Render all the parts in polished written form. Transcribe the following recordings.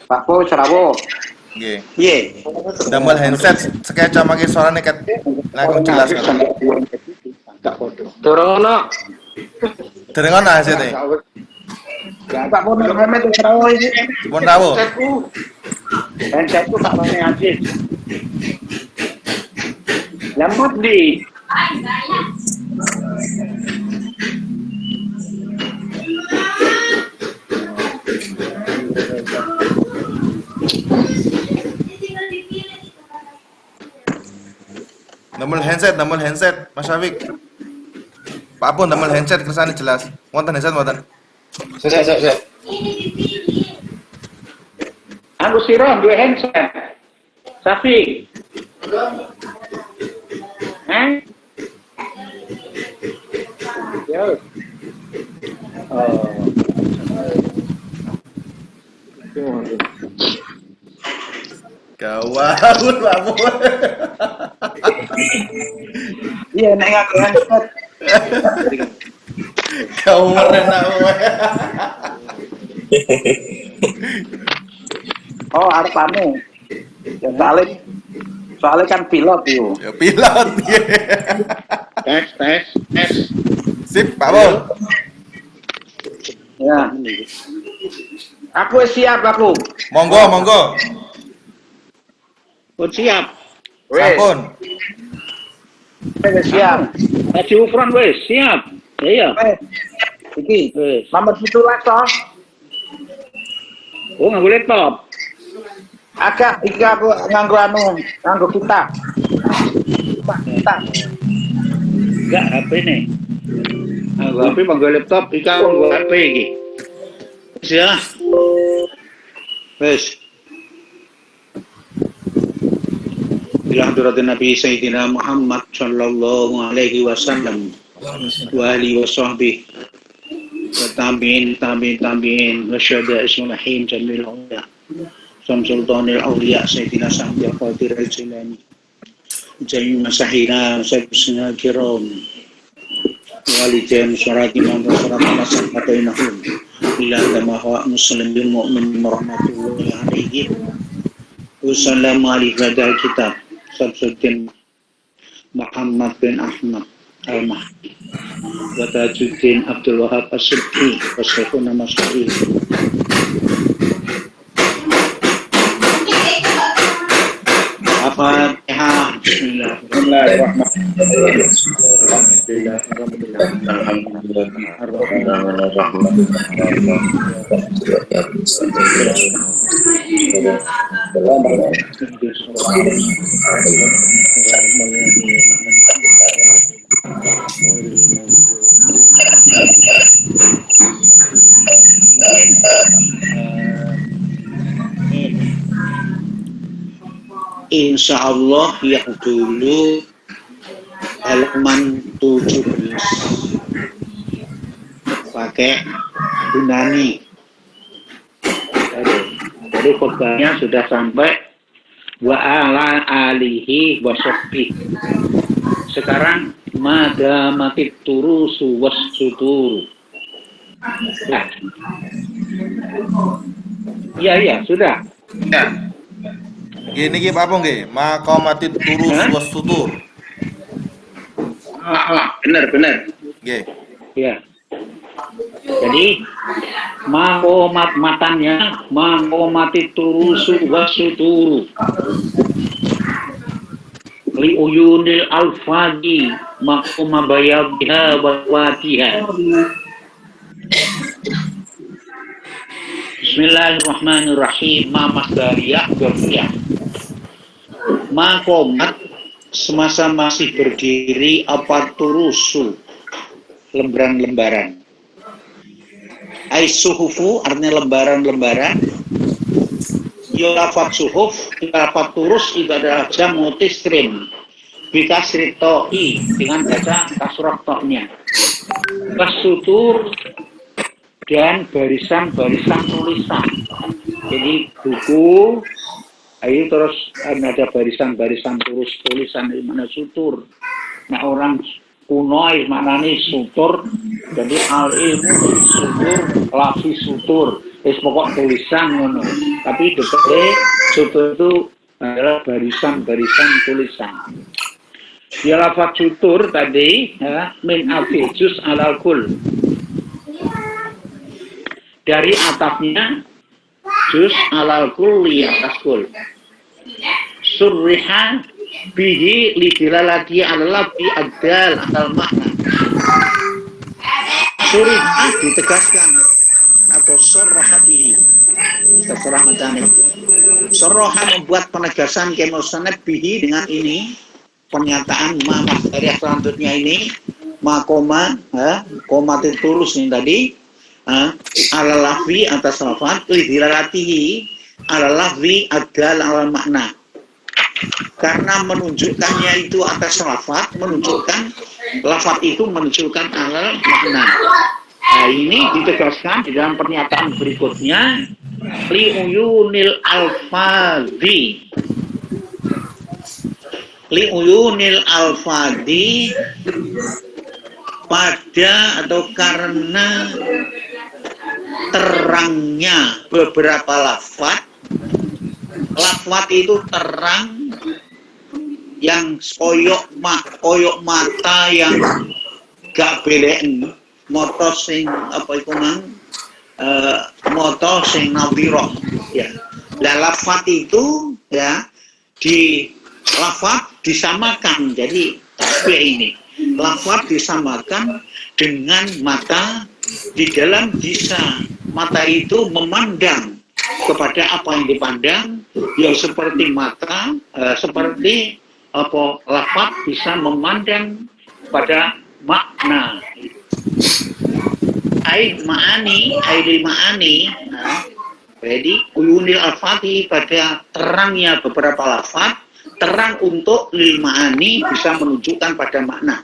Pak Po Serawo. Nggih. Piye? Damel handset sekeca make suarane ket langkung jelas kan. Durung ono. Dereng ana hasilnya. Pak Po Memet Serawo iki. Pun rawuh. Handsetku tak ngene aja. Lambat di. Damel handset, Mas Syafiq. Pak Pun damel handset kersane jelas. Wonten handset wonten. Sek. Aku sira duwe handset. Safi. Yo. Gawat Pak Pun. Iya nek ngaku handset. Kaweren aku. Oh, arep anu. Ya soalnya kan pilot yo. Ya pilot. Tes. Sip, Pak Pun. Ya. Aku siap aku. Monggo. Oh, siap. Sampun. Wes siap. Haji Ufron wis siap. Iya. Iki Wis. nomor 17 toh. Oh, nganggo laptop. Agak iki aku nganggo kita. Pak, kita. Enggak HP nih. Nganggo HP nganggo laptop, iki aku nganggo HP iki. Wis ya. Wis. Ila hadratin Nabi Sayyidina Muhammad sallallahu alaihi wasallam wa alihi wa sahbihi wa tabi'in wa syuhada ismahim jamil awliya Sultanil awliya Sayyidina Sa'di al-Qadir al-Jilani Jami masahina sayyidina kiram walidain syarati man surat al-asad atainahum ila tamaha muslimin mu'min rahmatullahi alaihi wassalamu alaihi wa kitab Sabsuddin Muhammad bin Ahmad Al-Mahdi wa Tajuddin Abdul Wahab As-Subki wa Syekhuna Mas'ud Al-Fatihah Bismillahirrahmanirrahim Insyaallah yang dulu halaman 17 pakai Yunani. Jadi khotbahnya sudah sampai wa ala alihi wa sahbihi. Sekarang madamatit turusu was suturu. Nah. Iya, sudah. Ya. Gini iki Pak Pun nggih, maqamatit turus was sutur. Benar. Nggih. Ya. Jadi maqamati turusu wasuturu li uyunil alfadi maqama bayadha wa watiha. Bismillahirrahmanirrahim. Masdariyah berfiyah. Maqamat semasa masih berdiri apa turusu lembaran-lembaran. Suhufu artinya lembaran-lembaran. Yulafat suhuf, yulafat turus itu adalah jamu tisrin bikasri to'i dengan baca kasroh to'nya. Kasutur dan barisan-barisan tulisan. Jadi buku, ayo terus ada barisan-barisan tulisan di mana sutur. Nah orang kuno maknane sutur. Jadi al ilmu sutur, lafzi sutur. Pokok tulisan ngono. Tapi detailnya sutur itu adalah barisan-barisan tulisan. Ya lafaz sutur tadi ya, min afijus alal kul. Dari atapnya juz alal kulli atas kul. Surriha bihi lidilalati al-lafzi ad-dal al makna. Surriha ditegaskan atau surraha bihi. Terserah macamnya. Surraha membuat penegasan kemusanad bihi dengan ini pernyataan ma dari selanjutnya ini makoma koma tertulis ini tadi ala lafzi atas lafaz lidilalatihi ala lafzi ad-dal al makna. Karena menunjukkannya itu atas lafaz, menunjukkan lafaz itu menunjukkan alal makna. Nah, ini ditegaskan di dalam pernyataan berikutnya li uyunil alfadhi. Li uyunil alfadhi pada atau karena terangnya beberapa lafaz. Lafaz itu terang yang koyok mata yang gak belen moto sing apa iku nang moto sing nadhirah ya. Lah lafaz itu ya di lafaz disamakan. Jadi tasbih ini lafaz disamakan dengan mata di dalam bisa mata itu memandang kepada apa yang dipandang yang seperti mata seperti apa lafaz bisa memandang pada makna. Aid ma'ani jadi uyunil alfati pada terangnya beberapa lafaz, terang untuk lil ma'ani bisa menunjukkan pada makna.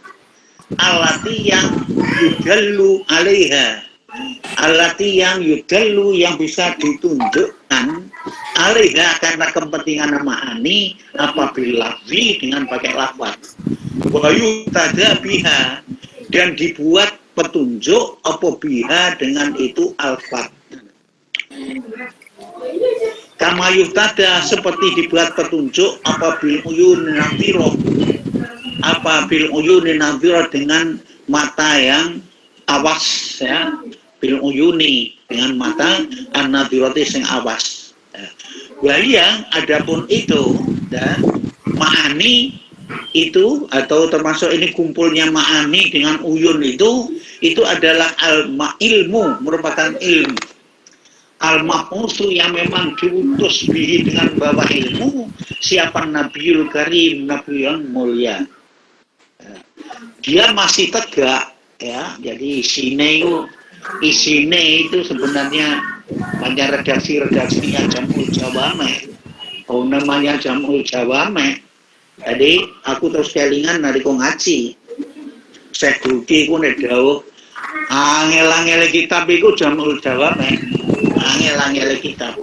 Alati yang yudallu alaiha, alati yang yudallu yang bisa ditunjukkan alaiha karena kepentingan ma'ani apabila lafzi dengan pakai lafaz. Wa yutada biha dan dibuat petunjuk apa biha dengan itu alfaz. Kama yutada seperti dibuat petunjuk apa bil uyun nadhira, apa bil uyun nadhira dengan mata yang awas ya, bil uyuni dengan mata an-nadhirati sing awas. Waliya adapun itu ya, ma'ani itu atau termasuk ini kumpulnya ma'ani dengan uyun itu adalah ilmu, merupakan ilmu al-maqusu yang memang diutus bihi dengan bawa ilmu siapa Nabiul Karim, Nabi yang mulia. Dia masih tegak ya, jadi isine itu sebenarnya banyak redaksi-redaksinya Jamul Jawame. Oh namanya Jamul Jawame. Jadi aku terus kelingan nalika ngaji. Syekh Duki ku nek dawuh angel-angel kitab iku Jamul Jawame. Angel-angel kitab.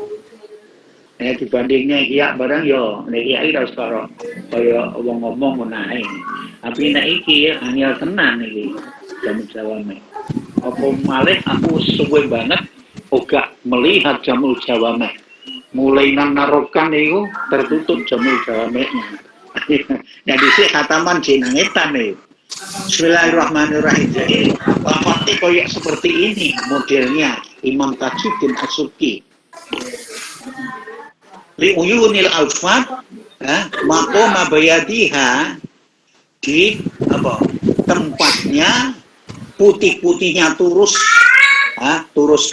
Dibandingnya iya barang yo nek iya ora karo kaya wong ngomong menahe. Tapi nek iki angel tenan iki Jamul Jawame. Apa malih aku suwe banget uga melihat Jamul Jawame. Mulai nang narokan itu tertutup Jamul Jawame-nya. Nah disini kataman jenangetan nih. Bismillahirrahmanirrahim. Jadi lafaznya kayak seperti ini modelnya Imam Tajuddin As-Subki. Li uyunil alfaz maqama bayadiha di apa tempatnya putih-putihnya turus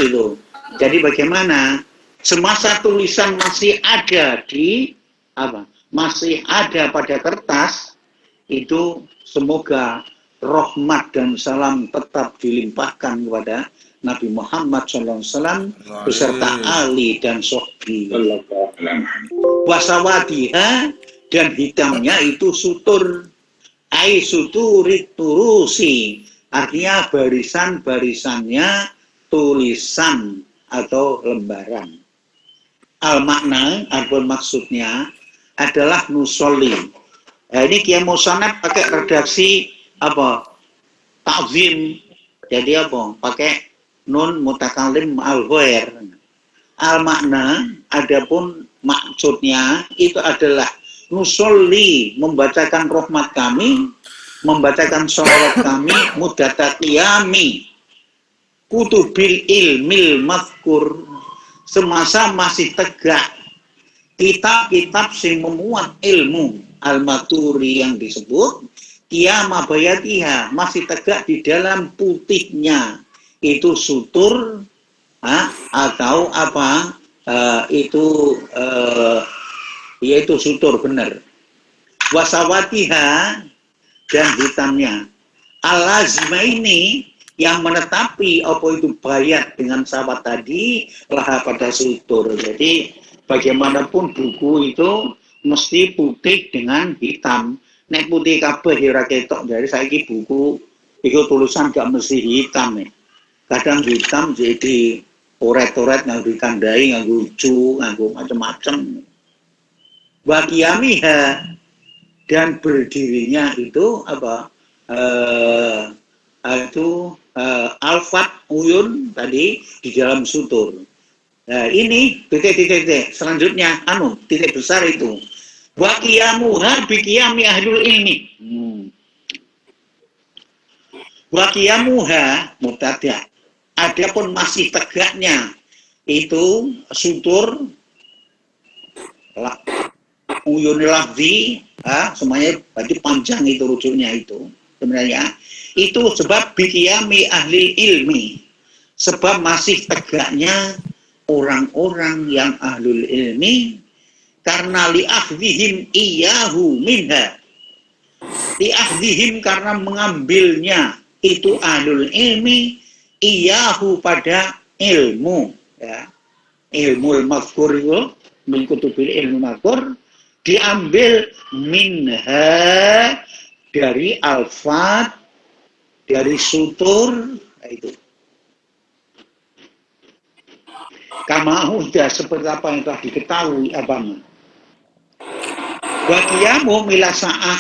itu. Jadi bagaimana semasa tulisan masih ada di apa? Masih ada pada kertas itu semoga rahmat dan salam tetap dilimpahkan kepada Nabi Muhammad SAW beserta Ali dan Sohbi. Wasawadiha dan hitamnya itu sutur, ai suturit turusi, artinya barisan-barisannya tulisan atau lembaran. Al makna ataupun maksudnya adalah nusolli. Ini Kiai Musanad pakai redaksi apa? ta'zim. Jadi apa? Pakai nun mutakallim al-ghair. Al-makna, adapun maksudnya itu adalah nusolli, membacakan rahmat kami, membacakan sholawat kami, mudata qiyami, kutubil ilmil mazkur, semasa masih tegak kitab-kitab sing memuat ilmu al-maturi yang disebut qiyama bayatiha, masih tegak di dalam putihnya itu sutur atau apa yaitu sutur benar, wasawatiha dan hitamnya, al-lazima ini yang menetapi apa itu bayat dengan sawat tadi laha pada sutur. Jadi bagaimanapun buku itu mesti putih dengan hitam. Nek putih kabeh ora ketok. Jadi saiki buku itu tulisan gak mesti hitam ya. Kadang hitam jadi oret-oret nganggo ditandai, nganggo lucu, nganggo macam-macam. Wa qiyamiha, dan berdirinya itu apa? Alfat uyun tadi di dalam sutur. Nah, ini titik-titik selanjutnya titik besar itu. Wa qiyamuha bi qiyami ahlul ilmi. Wa qiyamuha mubtada. Adapun masih tegaknya itu sutur uyun lafzi, semuanya berarti panjang itu rujuknya itu. Sebenarnya itu sebab biqiyami ahli ilmi, sebab masih tegaknya orang-orang yang ahlul ilmi, karena li'akhdihim iyahu minha, li'akhdihim karena mengambilnya itu ahlul ilmi iyahu pada ilmu, ya, ilmu al-mazkur itu mengkutubil ilmu mazkur, diambil minha dari alfat, dari sutur, itu. Kama udah seperti apa yang telah diketahui abang. Waqiyamu mila sa'ah,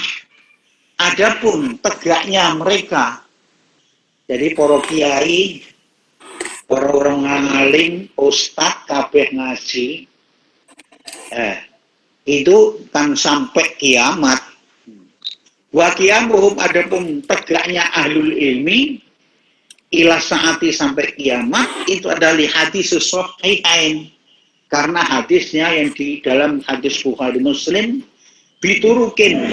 adapun tegaknya mereka. Jadi para kiai, para orang ngalim, ustaz kabeh ngaji, itu kan sampai kiamat. Wa qiyamuhum, adapun tegaknya ahlul ilmi ila saati sampai kiamat, itu adalah hadis sahihain, karena hadisnya yang di dalam hadis Bukhari Muslim biturukin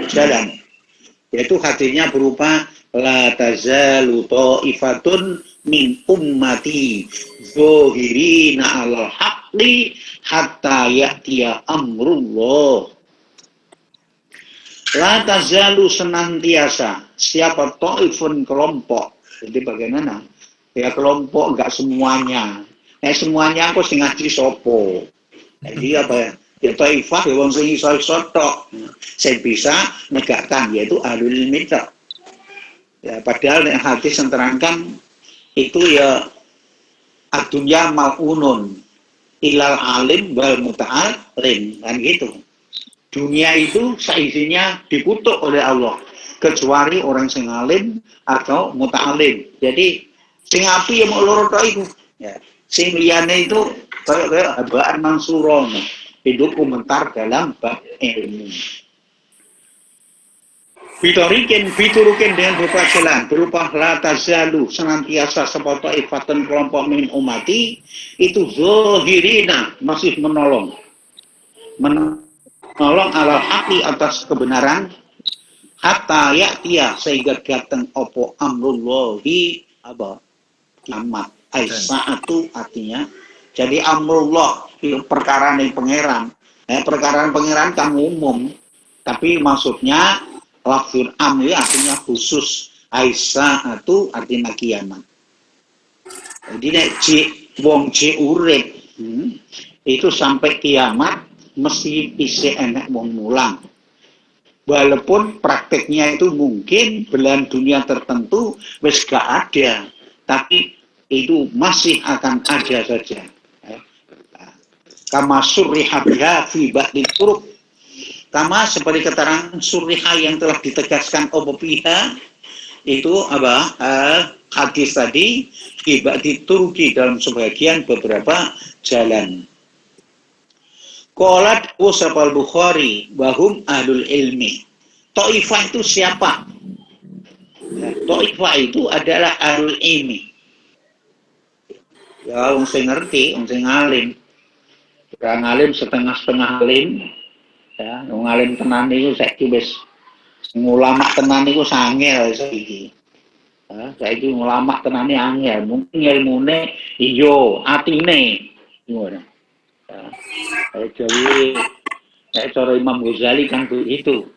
jalan, yaitu hadisnya berupa la tazalu ta'ifatun min ummati zahirina 'alal haqqi hatta ya'tiya amrullah. La tazalu, senantiasa siapa ta'ifun, kelompok. Jadi bagaimana? Ya kelompok enggak semuanya. Semuanya aku sing ngaji sopo. Jadi apa ya? Ya ta'ifah ya wong sing iso tok. Saya bisa negakkan, yaitu ahlul ilmi. Ya, padahal yang hadis yang terangkan itu ya adunya mal'unun ilal alim wal muta'alim, kan gitu. Dunia itu seisinya dikutuk oleh Allah, kecuali orang sing alim atau muta'alim. Jadi sing api yang mau loro tok iku. Ya, sing liyane itu kayak habaan mansura, itu komentar dalam bab ilmu. Biturukin dengan berupa jalan, berupa la tazalu, senantiasa sepoto ifatan kelompok min umati, itu zahirina, masih menolong ala haqi, atas kebenaran, hatta ya'tiya, sehingga datang opo amrullahi apa kiamat. Aisya'atu artinya, jadi amrullah perkara yang pangeran, perkara pangeran kan umum, tapi maksudnya lafzul amri artinya khusus. Aisya'atu artinya kiamat. Jadi nek wong urip itu sampai kiamat mesti bisa enak wong mulang. Walaupun prakteknya itu mungkin belahan dunia tertentu wis gak ada, tapi itu masih akan ada saja. Kama surriha biha fi ba'di turuq, kama seperti keterangan surriha yang telah ditegaskan opo biha itu apa? Hadis tadi tiba di Turki dalam sebagian beberapa jalan. Qalat usapal Bukhari bahum ahlul ilmi. Taifah itu siapa? Taifah itu adalah ahlul ilmi. Ya, wong sing ngerti, wong sing alim. Orang alim setengah-setengah alim. Ya, wong alim tenan niku saiki wis ulama tenan niku sangel saiki. Saiki ulama tenane angel, mungkin ilmune iya, atine ngono. Jadi cara Imam Ghazali kan begitu.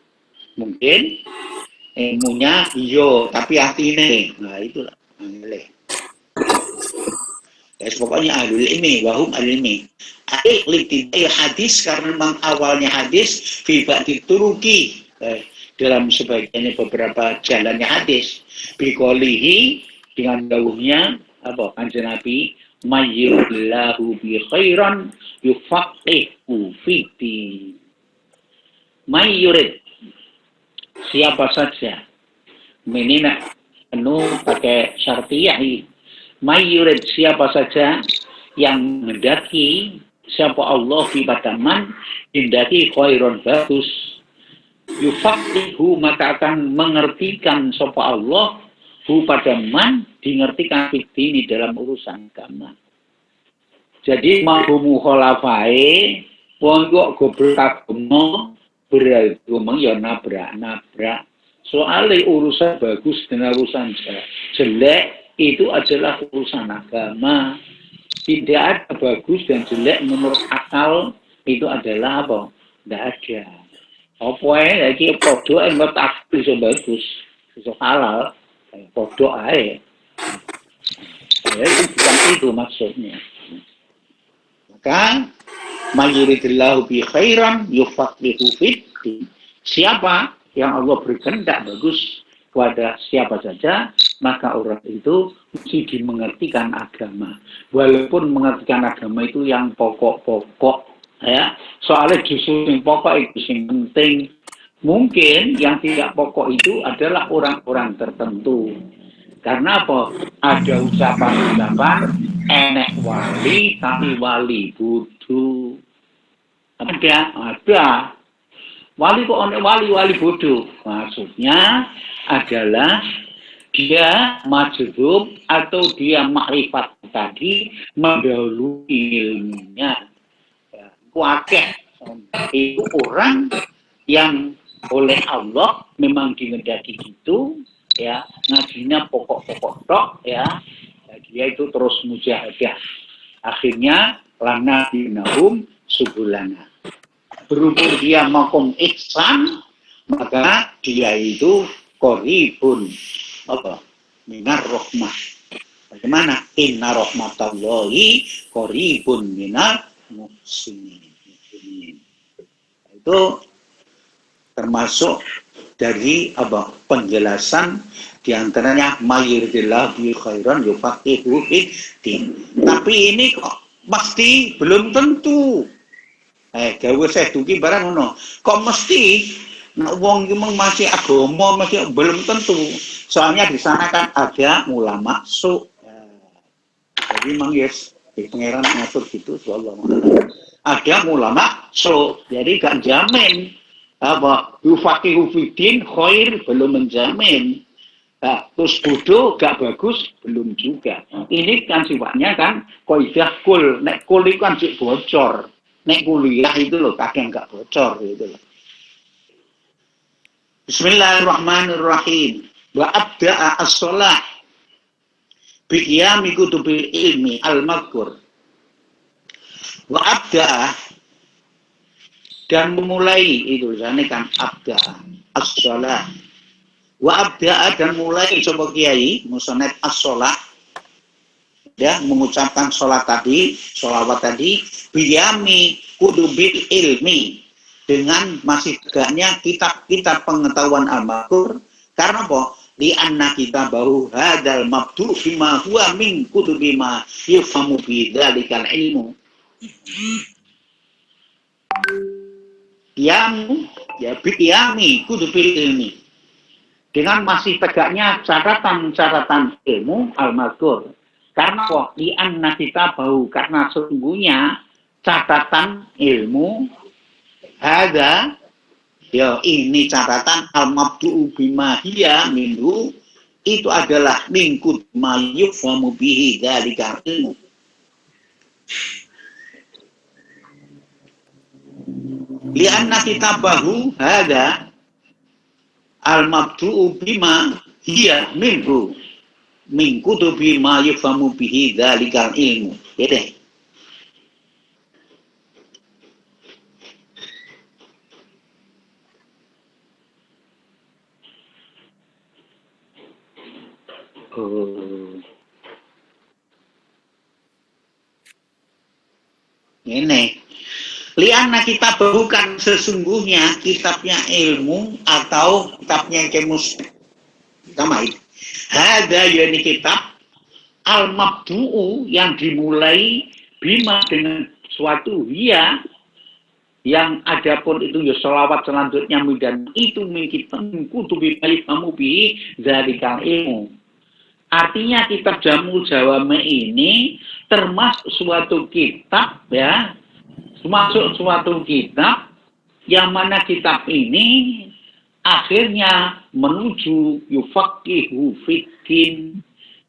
Mungkin ilmunya iya, tapi atine. Nah, itulah angel. Ya, pokoknya ahlul ilmi, wahum alilmi. Liktidai hadis karena memang awalnya hadis fiba dituruki dalam sebagiannya beberapa jalannya hadis. Bikolihi dengan dawuhnya apa kanjeng Nabi mayyillahu bi khairan yufaqihu fiddin. Mayyurid siapa saja menina penuh pakai syartiyah. Mayyurid siapa saja yang mendaki siapa Allah fi padaman mendaki khairan bagus yufaqihu maka akan mengertikan sapa Allah hu padaman dingertikan ini dalam urusan agama. Jadi mahum khulafai wong kok goblok agama beragama ya nabrak. Soalnya urusan bagus dan urusan jelek itu adalah urusan agama. Tidak ada bagus dan jelek menurut akal itu adalah apa? Tidak ada. Apa ya? Lagi podo yang tak bisa bagus, bisa halal, podo aja. Ya, itu bukan itu maksudnya. Maka mayuridillahu bi khairan yufaqihu fiddin. Siapa yang Allah berikan tidak bagus kepada siapa saja, maka orang itu mesti dimengertikan agama. Walaupun mengertikan agama itu yang pokok-pokok, ya. Soalnya justru yang pokok itu yang penting. Mungkin yang tidak pokok itu adalah orang-orang tertentu. Karena apa? Ada ucapan-ucapan enek wali tapi wali bodoh. Ada. Wali kok enek wali bodoh. Maksudnya adalah dia majdzub atau dia makrifat tadi mendahului ilmunya. Kuakeh itu orang yang oleh Allah memang dingendaki gitu, ya ngajinya pokok-pokok tok, ya dia itu terus mujahadah. Akhirnya lana dinahum subulana. Berhubung dia makom ihsan, maka dia itu qoribun apa minar rahmah. Bagaimana? Inna rahmatallahi qoribun minar muhsinin. Itu termasuk dari apa penjelasan diantaranya mayuridillah bi khairan yufaqihu fiddin. Tapi ini kok pasti belum tentu. Gawe saya duki barang ngono. Kok mesti nek wong iki masih agama masih belum tentu. Soalnya di sana kan ada ulama su. Jadi memang yes, pangeran ngatur gitu sallallahu alaihi. Ada ulama su. Jadi gak jamin apa yufaqihu fiddin khair belum menjamin. Terus bodoh gak bagus belum juga. Ini kan sifatnya kan kaidah kul. Nek kul itu kan sik bocor. Nek kuliah itu loh kadang gak bocor gitu loh. Bismillahirrahmanirrahim. Wa abda'a as-shalah bi qiyami kutubil ilmi al-madhkur. Wa abda'a dan memulai itu tulisannya kan abda'a as-shalah. Wa abda'a dan mulai coba kiai musannad as-shalah ya mengucapkan sholat tadi, sholawat tadi, biyami kudubil ilmi dengan masih tegaknya kitab-kitab pengetahuan al-makur. Karena apa? Di anna kita bahu hadal mabdu bima huwa min kudubi ma yufamu bidzalikal ilmu. Qiyam ya biyami kudubil ilmi dengan masih tegaknya catatan-catatan ilmu al-mazkur. Karena li'anna kita bau, karena sesungguhnya catatan ilmu ada, ya ini catatan al-mabdu'u bima hiya minhu, itu adalah mingkut mayuf wa mubihi dzalika ilmu. Li'anna kitabahu hada al-mabdu'u bima hiya minhu min kutubi ma yufamu bihi dzalikal ilmu. Ya deh. Ini lianna kita bukan sesungguhnya kitabnya ilmu atau kitabnya kemus sama itu. Ada yani kitab al-mabdu'u yang dimulai bima dengan suatu ya yang adapun itu ya selawat selanjutnya dan itu mengkitabku tubi kamu bi dari ilmu. Artinya kitab Jamul Jawame ini termasuk suatu kitab ya, termasuk suatu kitab yang mana kitab ini akhirnya menuju yufaqihu fiddin.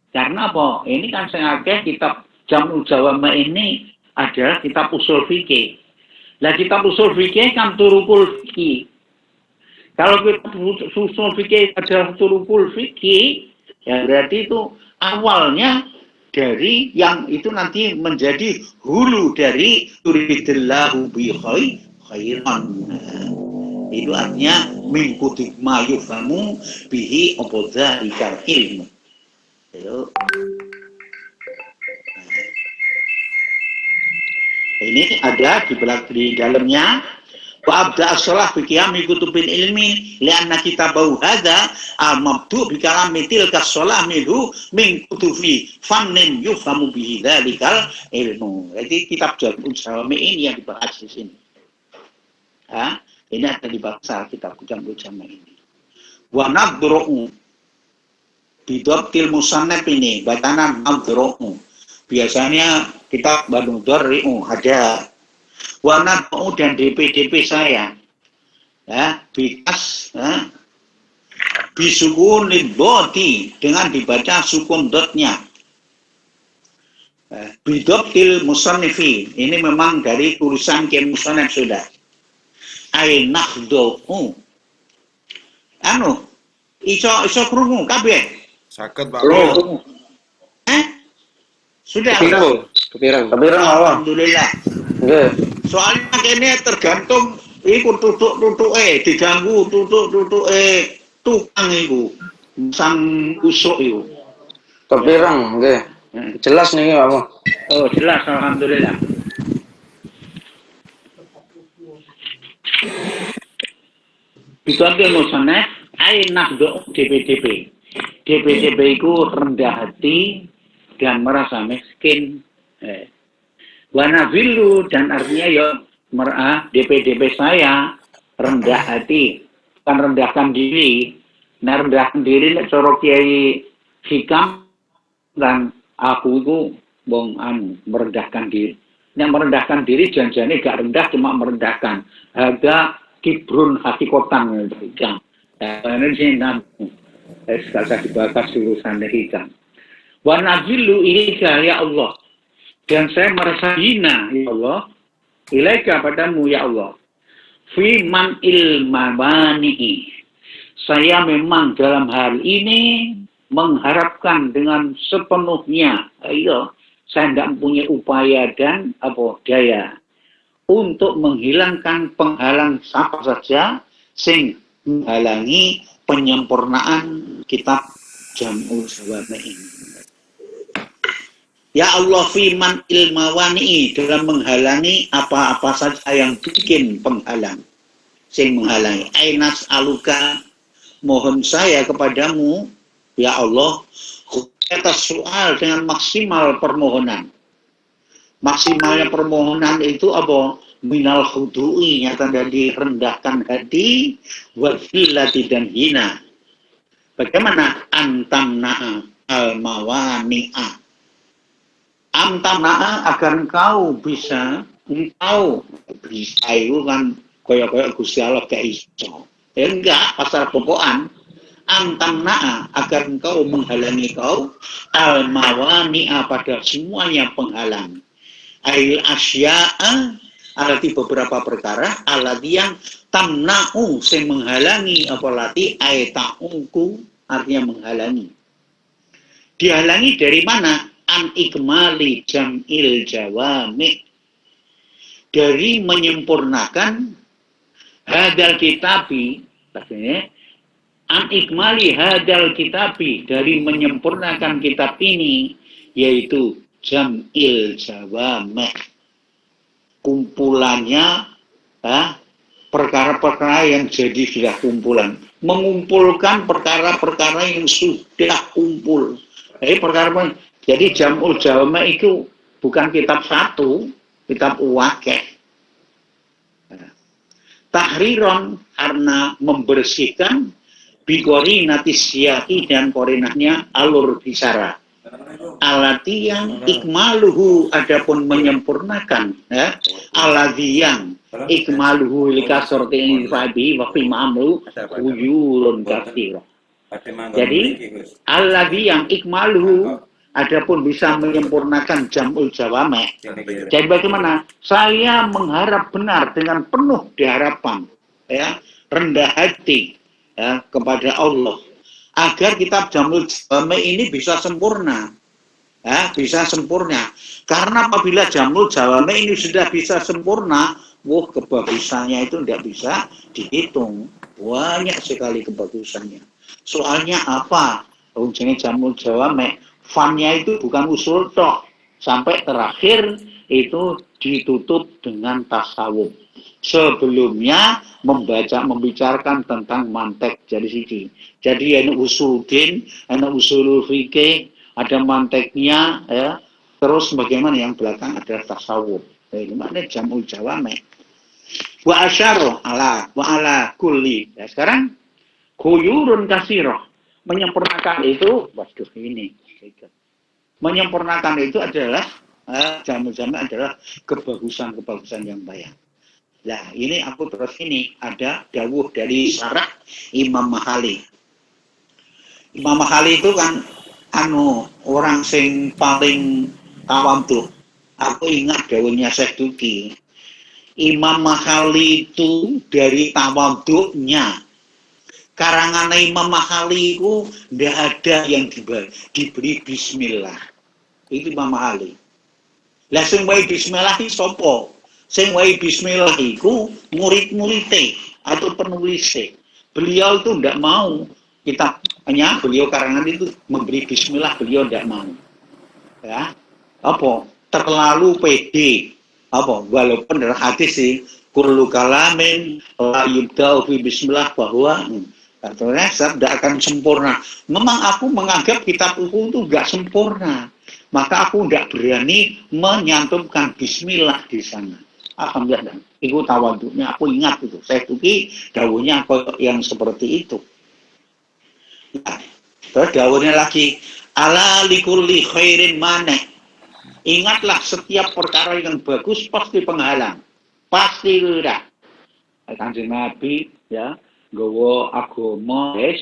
Karena apa? Ini kan sengaja kitab Jamul Jawame ini adalah kitab usul fikih. Nah kitab usul fikih kan turukul fikih. Kalau kitab usul fikih adalah turukul fikih, ya berarti itu awalnya dari yang itu nanti menjadi hulu dari turidillahu bi khairan. Itu artinya mengikuti mayufamu bihi opoda ikal ilmu. Ini ada di dalamnya wa abda as-salah bi qiyami kutubil ilmi lianna kitabahu hadza al-mabdu' bi kalami tilka as-salah minhu min kutubi fannin yufamu bihi dzalikal ilmu. Jadi kitab Jamul Jawame ini yang dibahas di sini. Ini ada di bahasa kitab Jamul Jawame ini. Wa nadru'u bidabtil musannaf ini batanan nadru'u. Biasanya kitab Banu Dzarri'u ada. Wa nadru'u dan DP saya. Ya, bitas bisukun lidoti dengan dibaca sukun dotnya. Bidabtil musannifi ini memang dari tulisan Kiai Musannaf sudah. Ai nakhdu'u iso krungu kabeh Sakit Pak. Sudah Kepirang alhamdulillah. Nggih. Soalnya kene tergantung iku tutuk-tutuke diganggu tutuk-tutuke tukang iku sang usuk iku. Kepirang nggih. Jelas nih Pak. Oh jelas alhamdulillah. Bisambil musannaf ai nakhdu DPDP. DPDP itu rendah hati dan merasa miskin. Wanazilu dan artinya ya DPDP saya rendah hati, bukan rendahkan diri. Nah rendahkan diri nek cara Kiai Hikam dan aku itu merendahkan diri. Yang merendahkan diri janjane gak rendah cuma merendahkan. Harga kibrun hakikotan Hikam. Ini sih sekali dibahas urusan Hikam. Wa nazilu ilaika ya Allah. Dan saya merasa hina ya Allah. Ilaika padamu ya Allah. Fi man ilmabani. Saya memang dalam hal ini mengharapkan dengan sepenuhnya. Ayo, saya tidak punya upaya dan daya untuk menghilangkan penghalang siapa saja sing menghalangi penyempurnaan kitab Jamul Jawame ini. Ya Allah firman ilmawani dalam menghalangi apa-apa saja yang bikin penghalang, sing menghalangi. Ainas aluka mohon saya kepadamu ya Allah atas soal dengan maksimal permohonan. Maksimalnya permohonan itu apa? Minal khudu'i, nyata dari rendahkan hati, wafilati dan hina. Bagaimana antamna'a al-mawani'a? Antamna'a agar engkau bisa itu kan kaya-kaya Gusti Allah gak iso. Enggak, pasal pokokan antamna'a agar engkau menghalangi kau al-mawani'a pada semuanya penghalang. Ail asya'a alati beberapa perkara alati yang tamna'u sing menghalangi apalati aita'uku artinya menghalangi. Dihalangi dari mana? An ikmali jam'il jawami, dari menyempurnakan hadal kitabi, maksudnya an ikmali hadal kitabi, dari menyempurnakan kitab ini, yaitu jam'il jawami, kumpulannya perkara-perkara yang jadi sudah kumpulan, mengumpulkan perkara-perkara yang sudah kumpul. Jadi Jam'ul Jawami itu bukan kitab satu, kitab wakeh. Tahriron karena membersihkan bikori natisiyaki dan korinahnya alur bicara. Alati yang ikmaluhu adapun menyempurnakan, alati yang ikmaluhu lika sorti fabi wa fi ma'amlu uyurun katsira. Jadi alati yang ikmaluhu adapun bisa menyempurnakan Jam'ul Jawami. Jadi bagaimana? Saya mengharap benar dengan penuh diharapan, rendah hati kepada Allah agar kitab Jam'ul Jawami ini bisa sempurna. Bisa sempurna. Karena apabila Jam'ul Jawami ini sudah bisa sempurna, kebagusannya itu tidak bisa dihitung. Banyak sekali kebagusannya. Soalnya apa? Jenis Jam'ul Jawami, fannya itu bukan usul tok. Sampai terakhir itu ditutup dengan tasawuf. Sebelumnya membicarakan tentang mantek jadi siji. Jadi ada usul din, ada usul fikih, ada manteknya, terus bagaimana yang belakang adalah tasawuf. Ini maknanya Jam'ul Jawami. Wa asyara ala kulli. Sekarang khuyurun katsirah. Menyempurnakan itu, waduh ini. Menyempurnakan itu adalah Jam'ul Jawami adalah kebagusan-kebagusan yang banyak. Nah, ini aku terus ini ada dawuh dari syarah Imam Mahali. Imam Mahali itu kan orang sing paling tawadhu. Aku ingat dawuhnya Syekh Duki. Imam Mahali itu dari tawadhunya. Karangan Imam Mahali itu tidak ada yang diberi bismillah. Itu Imam Mahali. Lah sing wae bismillah iki sapa? Sing wae bismillah iku murid-muride atau penulisnya. Beliau itu tidak mau kitabnya, beliau karangan itu memberi bismillah, beliau tidak mau. Ya. Apa? Terlalu pede. Apa? Walaupun dalam hadis sih kullu kalamin la yubda'u bi bismillah bahwa katanya tidak akan sempurna. Memang aku menganggap kitab itu enggak sempurna. Maka aku tidak berani menyantumkan bismillah di sana. Alhamdulillah. Itu tawaduknya, aku ingat itu. Saya tuki dawuhnya yang seperti itu. Nah, terus dawuhnya lagi, ala likulli khairin maneh. Ingatlah setiap perkara yang bagus pasti penghalang. Pasti udah. Kanjeng Nabi ya, nggawa agama wis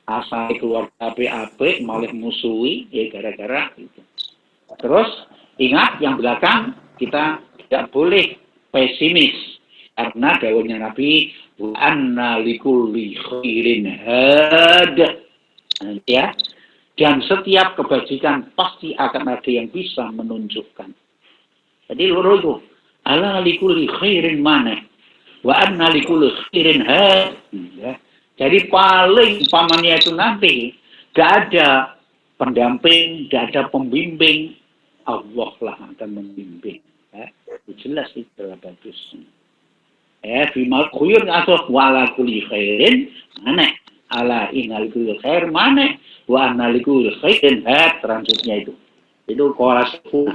asal keluarga apik malah musuhi ya gara-gara itu. Terus ingat yang belakang kita tidak boleh pesimis karena dawuhnya Nabi wa anna likulli khairin hada, ya, dan setiap kebajikan pasti akan ada yang bisa menunjukkan. Jadi loro itu ala likulli khairin mana wa anna likulli khairin hada, ya. Jadi paling umpamanya itu nanti gak ada pendamping, gak ada pembimbing, Allah lah akan membimbing. Jelas itu bagus. Bimal khuyur atau wala kulli khairin mana ala inal kulli khair mana wa anal kulli khairin selanjutnya itu kelas 10.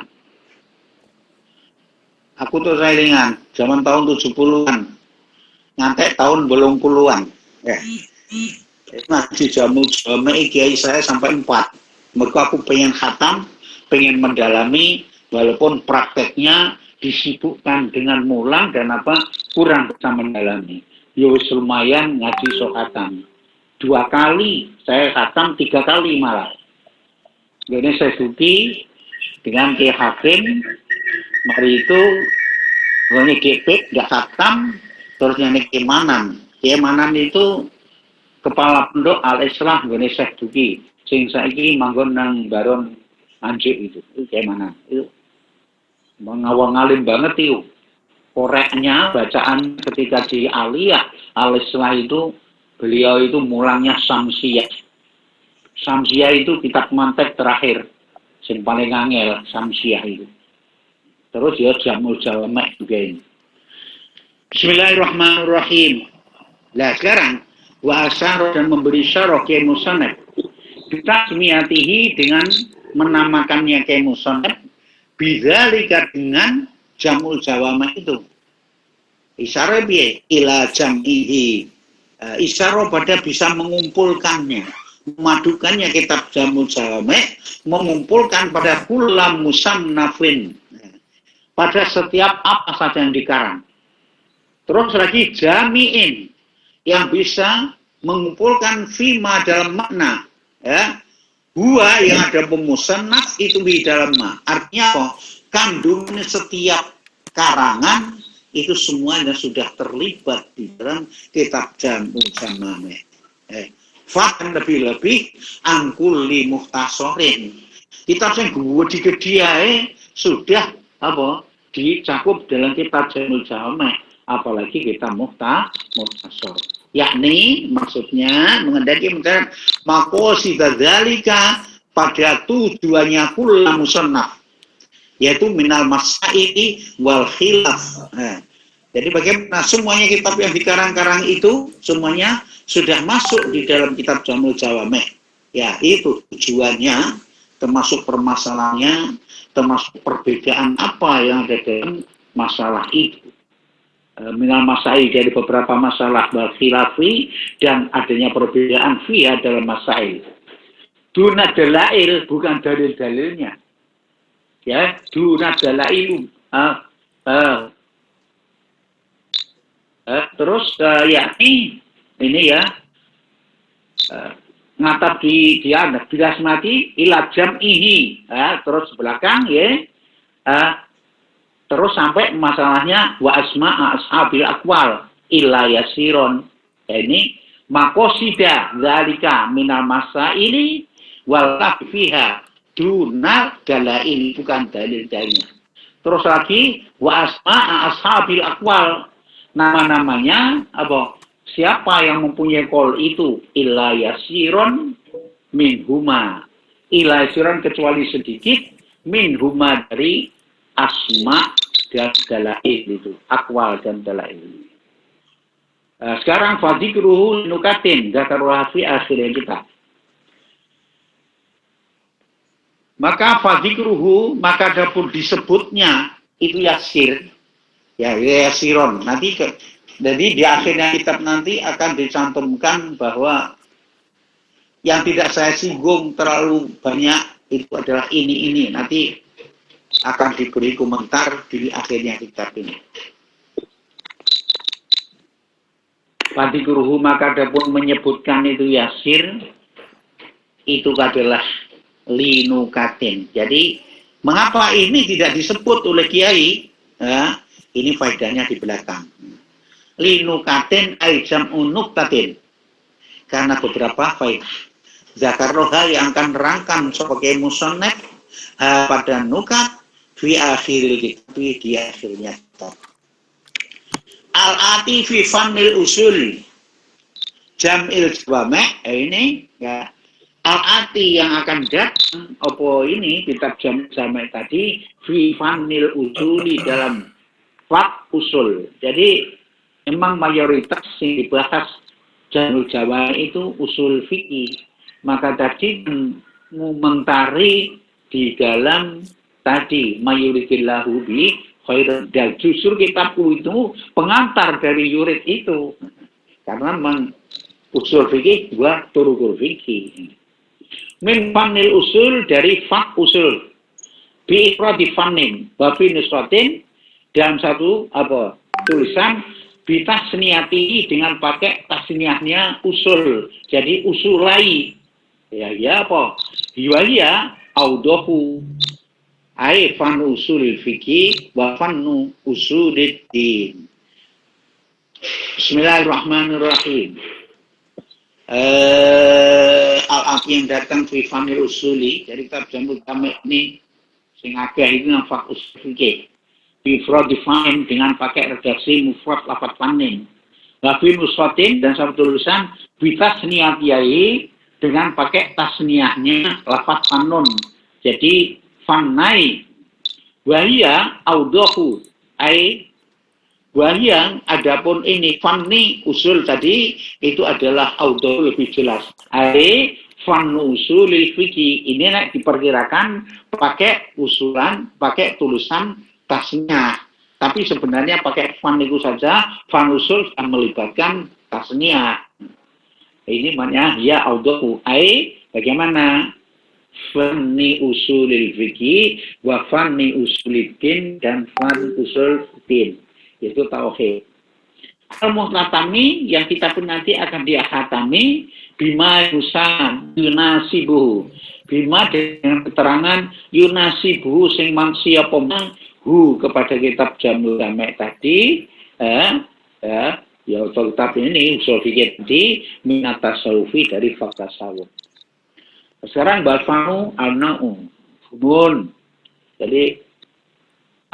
Aku tuh saya ingat zaman tahun 70-an ngantek tahun belum puluhan. ngaji Jamul Jawame kiai saya sampai 4. Mereka aku pengen khatam, pengen mendalami, walaupun prakteknya disibukkan dengan mulang dan kurang bisa mendalami. Yo lumayan ngaji so khatam. 2 kali saya khatam, 3 kali malah. Jadi saya suki dengan Kiai Hakim, mari itu pokoknya GP nggak khatam, terus yang Kiai Manan. Kiai Manan itu kepala pondok Al-Islam Indonesia Duki, sing saiki manggon nang Baron Anjir itu Kiai Manan. Itu mengawang alim banget itu. Koreknya bacaan ketika di Aliyah Al-Islam itu beliau itu mulangnya Samsiyah. Samsiyah itu kitab mantek terakhir, sing paling angel Samsiyah itu. Terus ya Jamul Jawame juga ini. Bismillahirrahmanirrahim. Nah sekarang wa asyara dan memberi syarah Kiai Musannaf kita semiatihi dengan menamakannya Kiai Musannaf bidzalika dengan Jamul Jawame itu. Isyara biye ila jam'ihi. Isyara pada bisa mengumpulkannya, memadukannya kitab Jamul Jawame, mengumpulkan pada kulam musannafin, pada setiap apa saja yang dikarang. Terus lagi jami'in, yang bisa mengumpulkan fima dalam makna, ya. Gua yang ada pemusannaf itu di dalam makna. Artinya apa? Kandungan setiap karangan itu semuanya sudah terlibat di dalam kitab Jamul Jawame. Faham lebih-lebih angkuli muhtasorin. Kitab yang gede sudah dicakup dalam kitab Jamul Jawame. Apalagi kita muhtasor. Yakni maksudnya mengendaki mencari maqasid dzalika pada tujuannya kulla musannaf, yaitu minal masaili wal khilaf. Jadi bagaimana semuanya kitab yang dikarang-karang itu semuanya sudah masuk di dalam kitab Jamul Jawame. Ya, itu tujuannya, termasuk permasalahannya, termasuk perbedaan apa yang ada dalam masalah itu. Minal masail dari beberapa masalah wal khilafi dan adanya perbedaan fiha dalam masail. Duna dalail bukan dalil-dalilnya. Ya, duna dalail. Terus yakni ini ya ngatap di asmati ila jam'ihi, terus belakang ya, terus sampai masalahnya wa asma ashabil aqwal illa yasiron. Ya, ini maqasida dzalika minal masaili wal fiha duna dalail bukan dalil-dalilnya. Terus lagi wa asma ashabil aqwal, nama-namanya apa? Siapa yang mempunyai qaul itu illa yasiron min huma. Illa yasiron kecuali sedikit min huma dari asma dan dalail itu, akwal dan dalail. Sekarang fadzikruhu nukatin zakarullah fi akhir kita. Maka fadzikruhu, maka dapur disebutnya itu yasir, ya yasiron. Nanti jadi di akhirnya kitab nanti akan dicantumkan bahwa yang tidak saya singgung terlalu banyak itu adalah ini. Nanti akan diberi komentar di akhirnya kitab ini. Fadzikruhu, maka adapun menyebutkan itu yasir, itu adalah linukatin. Jadi mengapa ini tidak disebut oleh kiai? Ini faedahnya di belakang. Linukatin aijam unuktatin, karena beberapa faedah. Zakarroha yang akan rangkam sebagai musannaf pada nukat fi akhiril kitab, di akhirnya kitab. Al-ati fi fanil usul Jamil Jawame, ini ya. Al-ati yang akan datang opo ini kitab Jamil Jawame tadi fi fanil usuli dalam fak usul. Jadi memang mayoritas yang dibahas Jamil Jawame itu usul fikih. Maka tadi mengomentari di dalam tadi mayuritillahu bi khairan, dan justru kitabku itu pengantar dari yurid itu, karena usul fikih wa turukul fikih. Min fanil usul dari fak usul. Bi ifradi fanin wa fi nusratin dalam satu tulisan bi tasniyati dengan pakai tasniyahnya usul. Jadi usulai. Ya apa? Hiwaliya audahu ai fan usul fikih wa fannu usuluddin. Bismillahirrahmanirrahim. Al-Aqi yang datang fi fanil usuli, jadi kitab Jamul Jami' ini sing akeh itu nafak usul fikih. Bifrad define dengan pakai redaksi mufrad lafadz fanin. Lafi nusratin dan satu tulisan bitasniyatiyai dengan pakai tasniyahnya lafadz fanun. Jadi fannai wahia audahu ai wahia adapun ini fanni usul tadi itu adalah audahu lebih jelas. Ai fannu usulil fikih ini diperkirakan pakai usulan, pakai tulisan tasniyah. Tapi sebenarnya pakai fan itu saja, fan usul yang melibatkan tasniyah. Ini maknanya ya audahu ai bagaimana? Fanni usulil fikih wa fanni usuliddin dan fan usuluddin. Itu tauhid. Al-Muhtatami yang kita pun nanti akan diakhatami bima yunasibuhu. Bima dengan keterangan yunasibuhu sing manusia pomang hu kepada kitab Jamul Jami' tadi ya kitab ini usul fikih tadi minat tasawufi dari fakta tasawuf. Sekarang bahasamu al-na'u funun. Jadi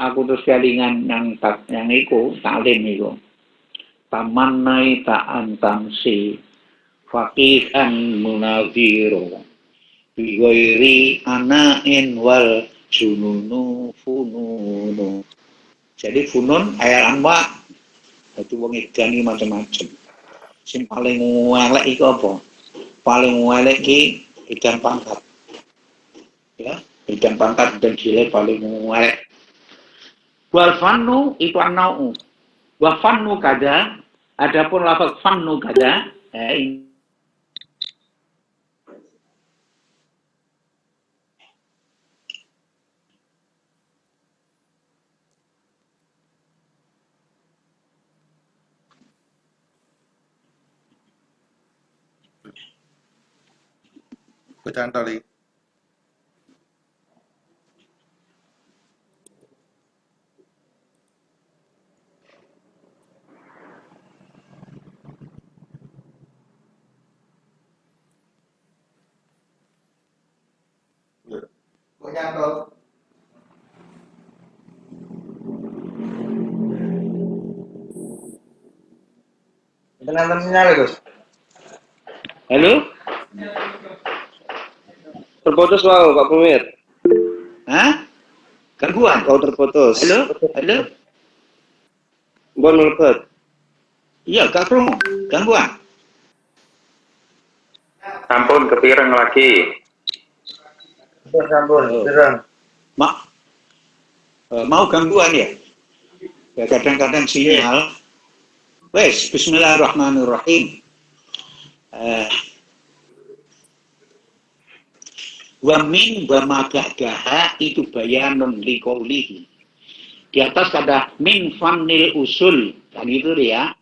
aku terus kelingan yang iku taklim iku. Tamannai ta'an tamsi faqihan munaziro bigoiri ana'in wal jununu fununu. Jadi funun ayat anwa itu wong edani macam-macam. Sing paling elek iku apa? Paling elek iki edan pangkat. Ya, edan pangkat dan gile paling elek. Wal fannu itu an-nau'u. Wa fannu kada, adapun lafaz fannu kada, Bacaan tadi. Nyantol. Dengan sinyal Gus. Halo? Terputus wow, Pak Pemir. Hah? Gangguan? Kau terputus. Halo? Halo? Bon melebet. Iya, gak krungu. Gangguan? Ampun, kepireng lagi. Sampun, terang. Mau gangguan ya? Ya kadang-kadang sinyal. Wes, bismillahirrahmanirrahim. Wa min wa ma ba'daha itu bayanun liqaulihi. Di atas ada min fanil usul. Kan itu ya.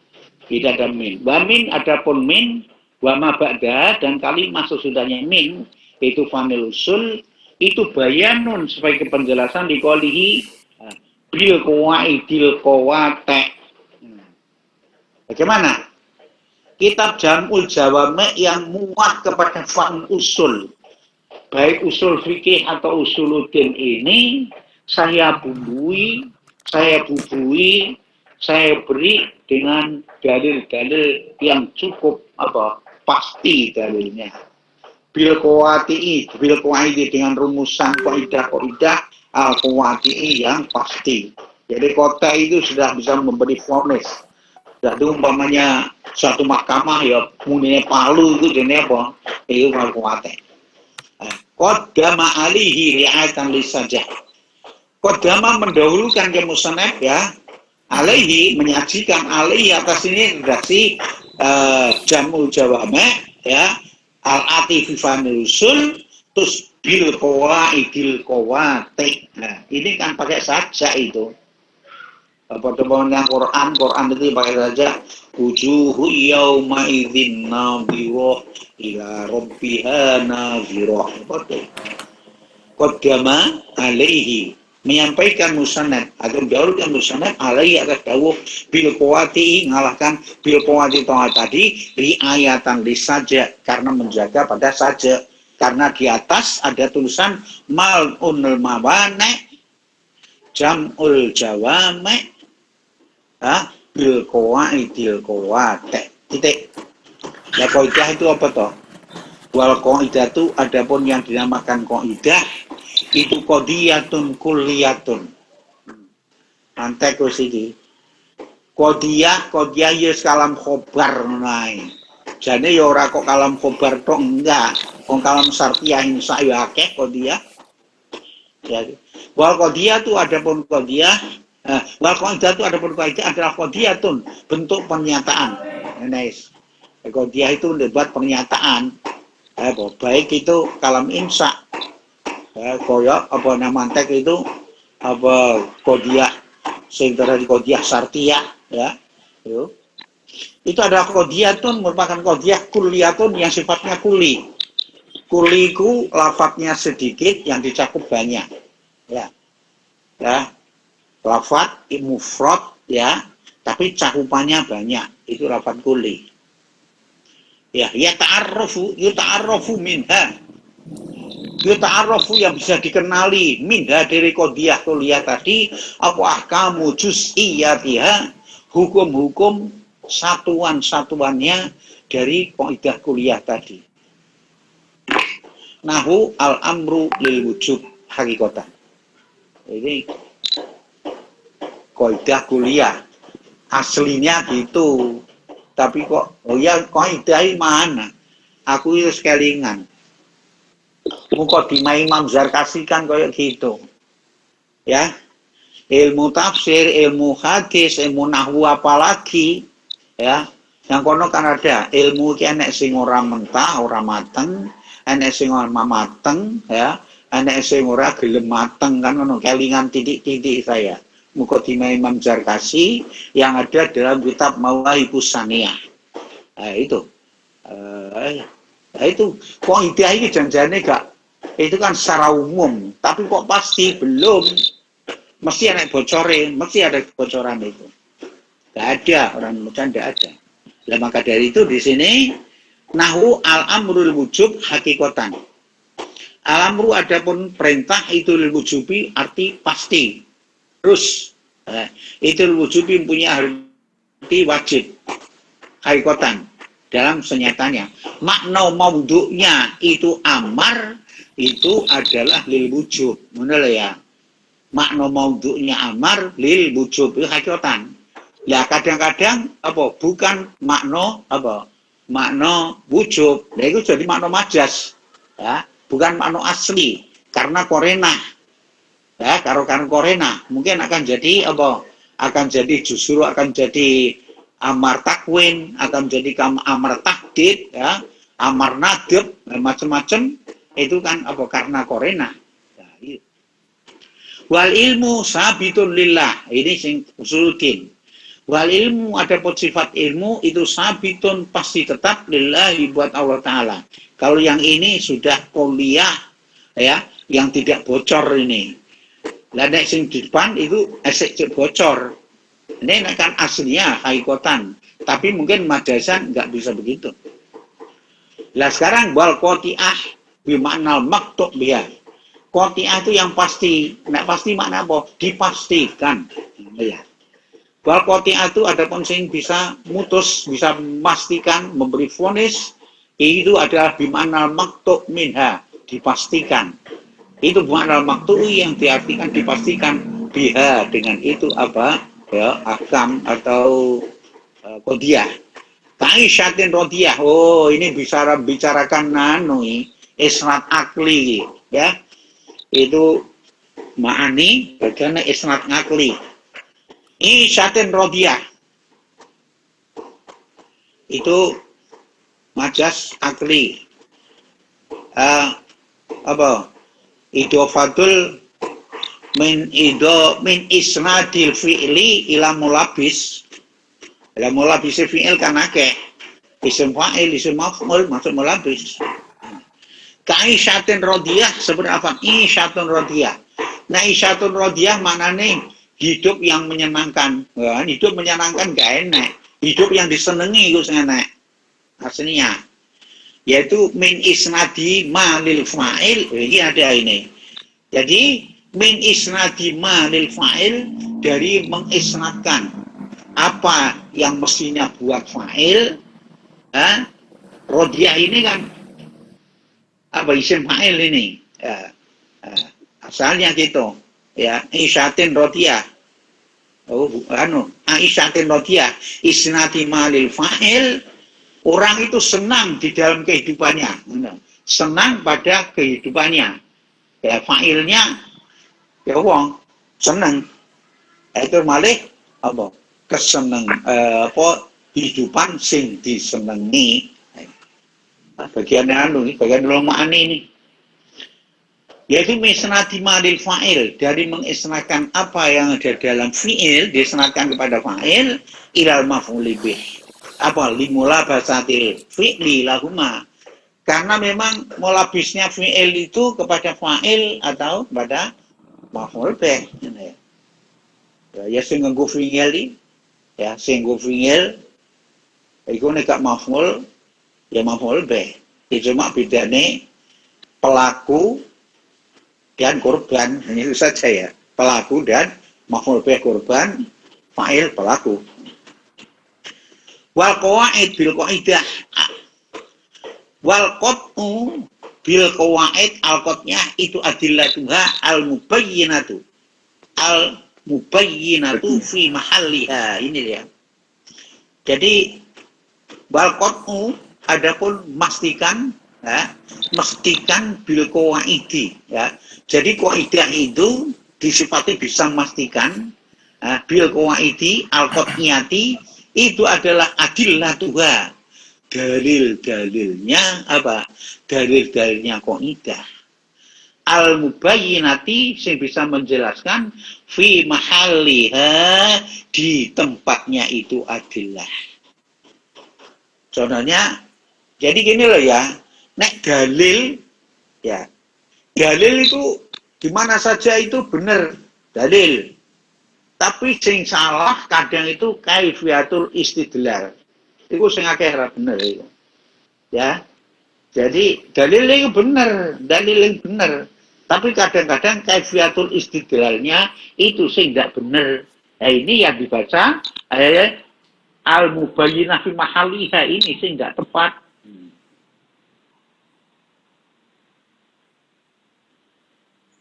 Tidak ada min. Wa min adapun min wa ma ba'daha dan kalimat sesudahnya min itu fanil usul itu bayanun sebagai penjelasan liqaulihi bil qawaidil qawate. Bagaimana? Kitab Jamul Jawami' yang muat kepada fan usul, baik usul fikih atau usuluddin ini saya bubui, saya beri dengan dalil-dalil yang cukup pasti dalilnya. Bil qawaidi dengan rumusan kaidah al-qawaidi yang pasti. Jadi kota itu sudah bisa memberi vonis. Jadi umpamanya satu mahkamah ya munine Palu itu jenis apa? Itu al-qawaidi. Qaddama alihi ri'atan lisajah. Qaddama mendahulukan ke musannaf ya. Alaihi menyajikan alaihi atas ini redaksi jamul jawame ya al-atifi fanusul terus bil qawaidil qawati. Nah, ini kan pakai saja itu. Pertemuan yang Quran itu pakai saja wujuhu yauma idzin nadhirah ila rabbiha nadhirah. Qaddama alaihi menyampaikan musannad atau dahulukan musannad alaihi atas dawuh bil qawati ngalahkan bil qawati tadi riayatan saja karena menjaga pada saja karena di atas ada tulisan mal'unul mawane jam'ul jawame bil qawaidil qawate titik. Ya kaidah itu apa toh? Wal qaidah itu adapun yang dinamakan kaidah itu qadiyatun kulliyatun. Antek wis iki. Qadiyah ya kalam khobar nae. Jane ya ora kok kalam khobar tok enggak. Wong kalam syartiyah insa ya akeh qadiyah. Ya. Wal qadiyah itu adapun qadiyah wal qaidah itu adapun qaidah adalah qadiyatun bentuk pernyataan. Nice. Qadiyah itu buat pernyataan. Baik itu kalam insa. Koyok apa namantek itu apa qadiyah sing dari qadiyah syartiyah ya. Yo. Itu adalah qadiyatun merupakan qadiyah kulliyatun yang sifatnya kuli. Kuliku lafadznya sedikit yang dicakup banyak. Ya. Ya. Lafadz mufrad ya, tapi cakupannya banyak. Itu lafadz kuli. Ya, yuta'arrafu minha. Yuta'arrafu yang bisa dikenali minha dari qadiyah kuliah tadi apa ahkamu juz'iyatiha, hukum-hukum satuan-satuannya dari kaidah kuliah tadi. Nahu al-amru lil wujub hakikatan. Ini kaidah kuliah aslinya gitu. Tapi kok kaidah mana? Aku itu kelingan. Mukadimah Imam Zarkasi kan kayak gitu. Ya. Ilmu tafsir, ilmu hadis, ilmu nahwu apalagi ya. Yang kono kan ada ilmu ki enek sing ora mentah, ora mateng, enek sing ora mateng ya, enek sing ora gelem mateng kan ngono kelingan titik-titik saya. Mukadimah Imam Zarkasi yang ada dalam kitab Mawaihibus Saniyah. Nah, itu. Nah, itu kaidah ini janjane gak itu kan secara umum, tapi kok pasti belum mesti ada bocorin, mesti ada bocoran itu. Gak ada orang macam tidak ada. Nah, maka dari itu di sini nahu al-amrul wujub hakikatan. Al-amru adapun perintah itu lil wujubi arti pasti. Terus itu lil wujubi punya arti wajib. Hakikatan dalam senyatanya. Makna maudhu'nya itu amar itu adalah lil wujub. Benar ya? Makna maudhu'nya amar lil wujub itu hakikatan. Ya kadang-kadang apa bukan makna apa? Makna wujub. Nah itu jadi makna majas. Ya, bukan makna asli karena korena. Ya, karo korena mungkin akan jadi apa? Akan jadi justru akan jadi amar takwin, akan jadi amar takdid ya, amar nadib, macam-macam itu kan apa karena korena. Nah, gitu. Wal ilmu sabitun lillah. Ini sing usuluddin. Wal ilmu ada sifat ilmu itu sabitun pasti tetap lillahi buat Allah Ta'ala. Kalau yang ini sudah kuliah ya, yang tidak bocor ini. Lah nek sing di depan itu esek bocor. Ini kan aslinya hakikatan, tapi mungkin majasan nggak bisa begitu. Lah sekarang wal qati'ah bimakna maktub biha. Qati'ah itu yang pasti. Nek pasti makna apa? Dipastikan. Ya. Wal qati'ah itu adapun sing bisa mutus, bisa memastikan, memberi vonis, itu adalah bimakna maktub minha, dipastikan. Itu bimakna maktub yang diartikan dipastikan biha dengan itu apa? Ya, akam atau qadiyah. Kaisyatin rodiyah. Oh, ini bisa bicarakan isnad akli ya. Itu ma'ani bagian isnad akli. Isyatin rodiyah. itu majas akli. Idofatul min isnadil fi'li ila mulabis. Ila mulabis fi'il kan akeh. Isim fa'il, isim maf'ul masuk mulabis. Kaisyatin rodiyah seperti apa? Isyatun rodiyah. Nah, isyatun rodiyah maknanya hidup yang menyenangkan. Hidup menyenangkan gak enak. Hidup yang disenangi itu enak. Aslinya. Yaitu min isnadi ma lil fa'il. Ini ada ini. Jadi min isnadi ma lil fa'il, dari mengisnadkan apa yang mestinya buat fa'il. Rodiyah ini kan apa isim fa'il ini. Asalnya gitu. Ya, isyatin rodiyah. Isyatin rodiyah. Isnadi ma lil fa'il. Orang itu senang di dalam kehidupannya, senang pada kehidupannya. Ya, fa'ilnya, ya wong senang. Itu malih apa? Keseneng, kehidupan sing disenengi. Bagian lomaan ini. Yaitu misnadi madil fa'il, dari mengisnakan apa yang ada dalam fi'il, disnadkan kepada fa'il, ilal maf'uli bih. Apa limula basatil fi'li lahuma, karena memang mulabisnya fi'il itu kepada fa'il atau kepada maf'ul bih. Ya sing nganggo fi'il, ya sing nganggo fi'il iku nek gak maf'ul ya maf'ul bih. Cuma bedane pelaku dan korban, ini saja ya, pelaku dan maf'ul bih korban, fa'il pelaku. Wal qawaid bil qaidah. Wal qat'u bil qawaid, al qat'nya itu adillatuha al mubayyinatu. Al mubayyinatu fi mahalliha. Ini dia. Jadi wal qat'u adapun memastikan, ya, memastikan bil qawaidi, ya. Jadi qaidah itu disifati bisa memastikan, bil qawaidi al qat'iyati, itu adalah adillatuha, dalil-dalilnya apa? Dalil-dalilnya qaidah. Al-mubayyinati, yang bisa menjelaskan fi mahalliha, di tempatnya itu adillah. Contohnya, jadi gini loh ya, nek dalil, ya, dalil itu di mana saja itu benar dalil. Tapi sing salah kadang itu kaifiatul istidlal. Itu sing akeh ra bener itu. Ya. Jadi dalil yang benar, dalil yang benar. Tapi kadang-kadang kaifiatul istidlalnya itu sing tidak benar. Nah, ini yang dibaca al-mubayyinah fi mahalliha, ini sing tidak tepat.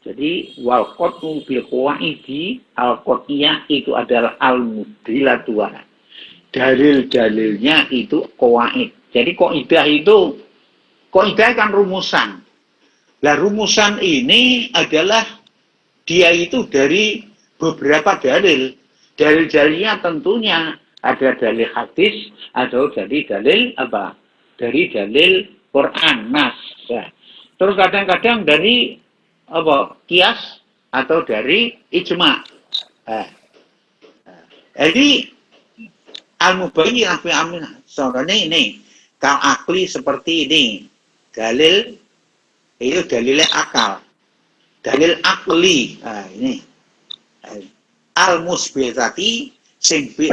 Jadi wal qat'u bil qawaidi, al qat'iyah itu adalah al mudillatuha. Dalil-dalilnya itu qawaid. Jadi qaidah itu, qaidah kan rumusan. Lah rumusan ini adalah dia itu dari beberapa dalil. Dalil-dalilnya tentunya ada dalil hadis atau dari dalil apa? Dari dalil Quran, nas. Ya. Terus kadang-kadang dari apa, kias atau dari ijma. Jadi al-mubayyinah fi amrina. Contohnya ini, kal akli seperti ini. Dalil itu dalilnya akal. Dalil akli. Nah, ini. Al-musbitati,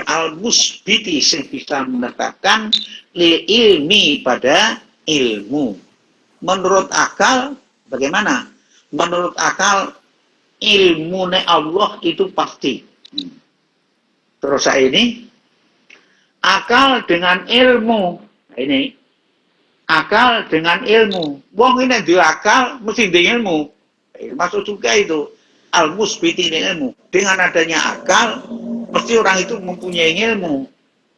al-musbiti sing bisa menetapkan lil ilmi pada ilmu. Menurut akal bagaimana? Menurut akal, ilmu Allah itu pasti. Terus ini, akal dengan ilmu. Ini, akal dengan ilmu. Wong ini di akal, mesti di ilmu. Masuk juga itu. Al-musbiti ilmu. Dengan adanya akal, mesti orang itu mempunyai ilmu.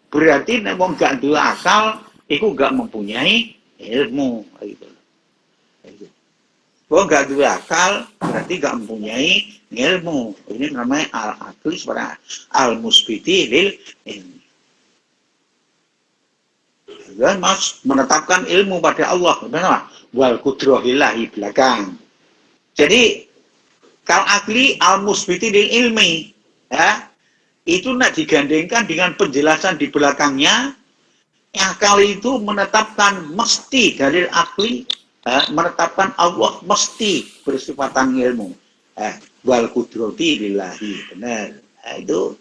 Berarti, wong gak di akal, itu gak mempunyai ilmu. Gitu. Kalau nggak dua akal, berarti nggak mempunyai ilmu. Ini namanya al-akli sebenarnya al-musbiti lil ilmi. Ya, Mas, menetapkan ilmu pada Allah. Benar? Wal kudrohillahi belakang. Jadi kal akli al musbiti lil ilmi, ya, itu nak digandengkan dengan penjelasan di belakangnya. Akal itu menetapkan mesti dalil akli, menetapkan Allah mesti bersifatan ilmu. Wal kudroti lillahi, benar. Itu.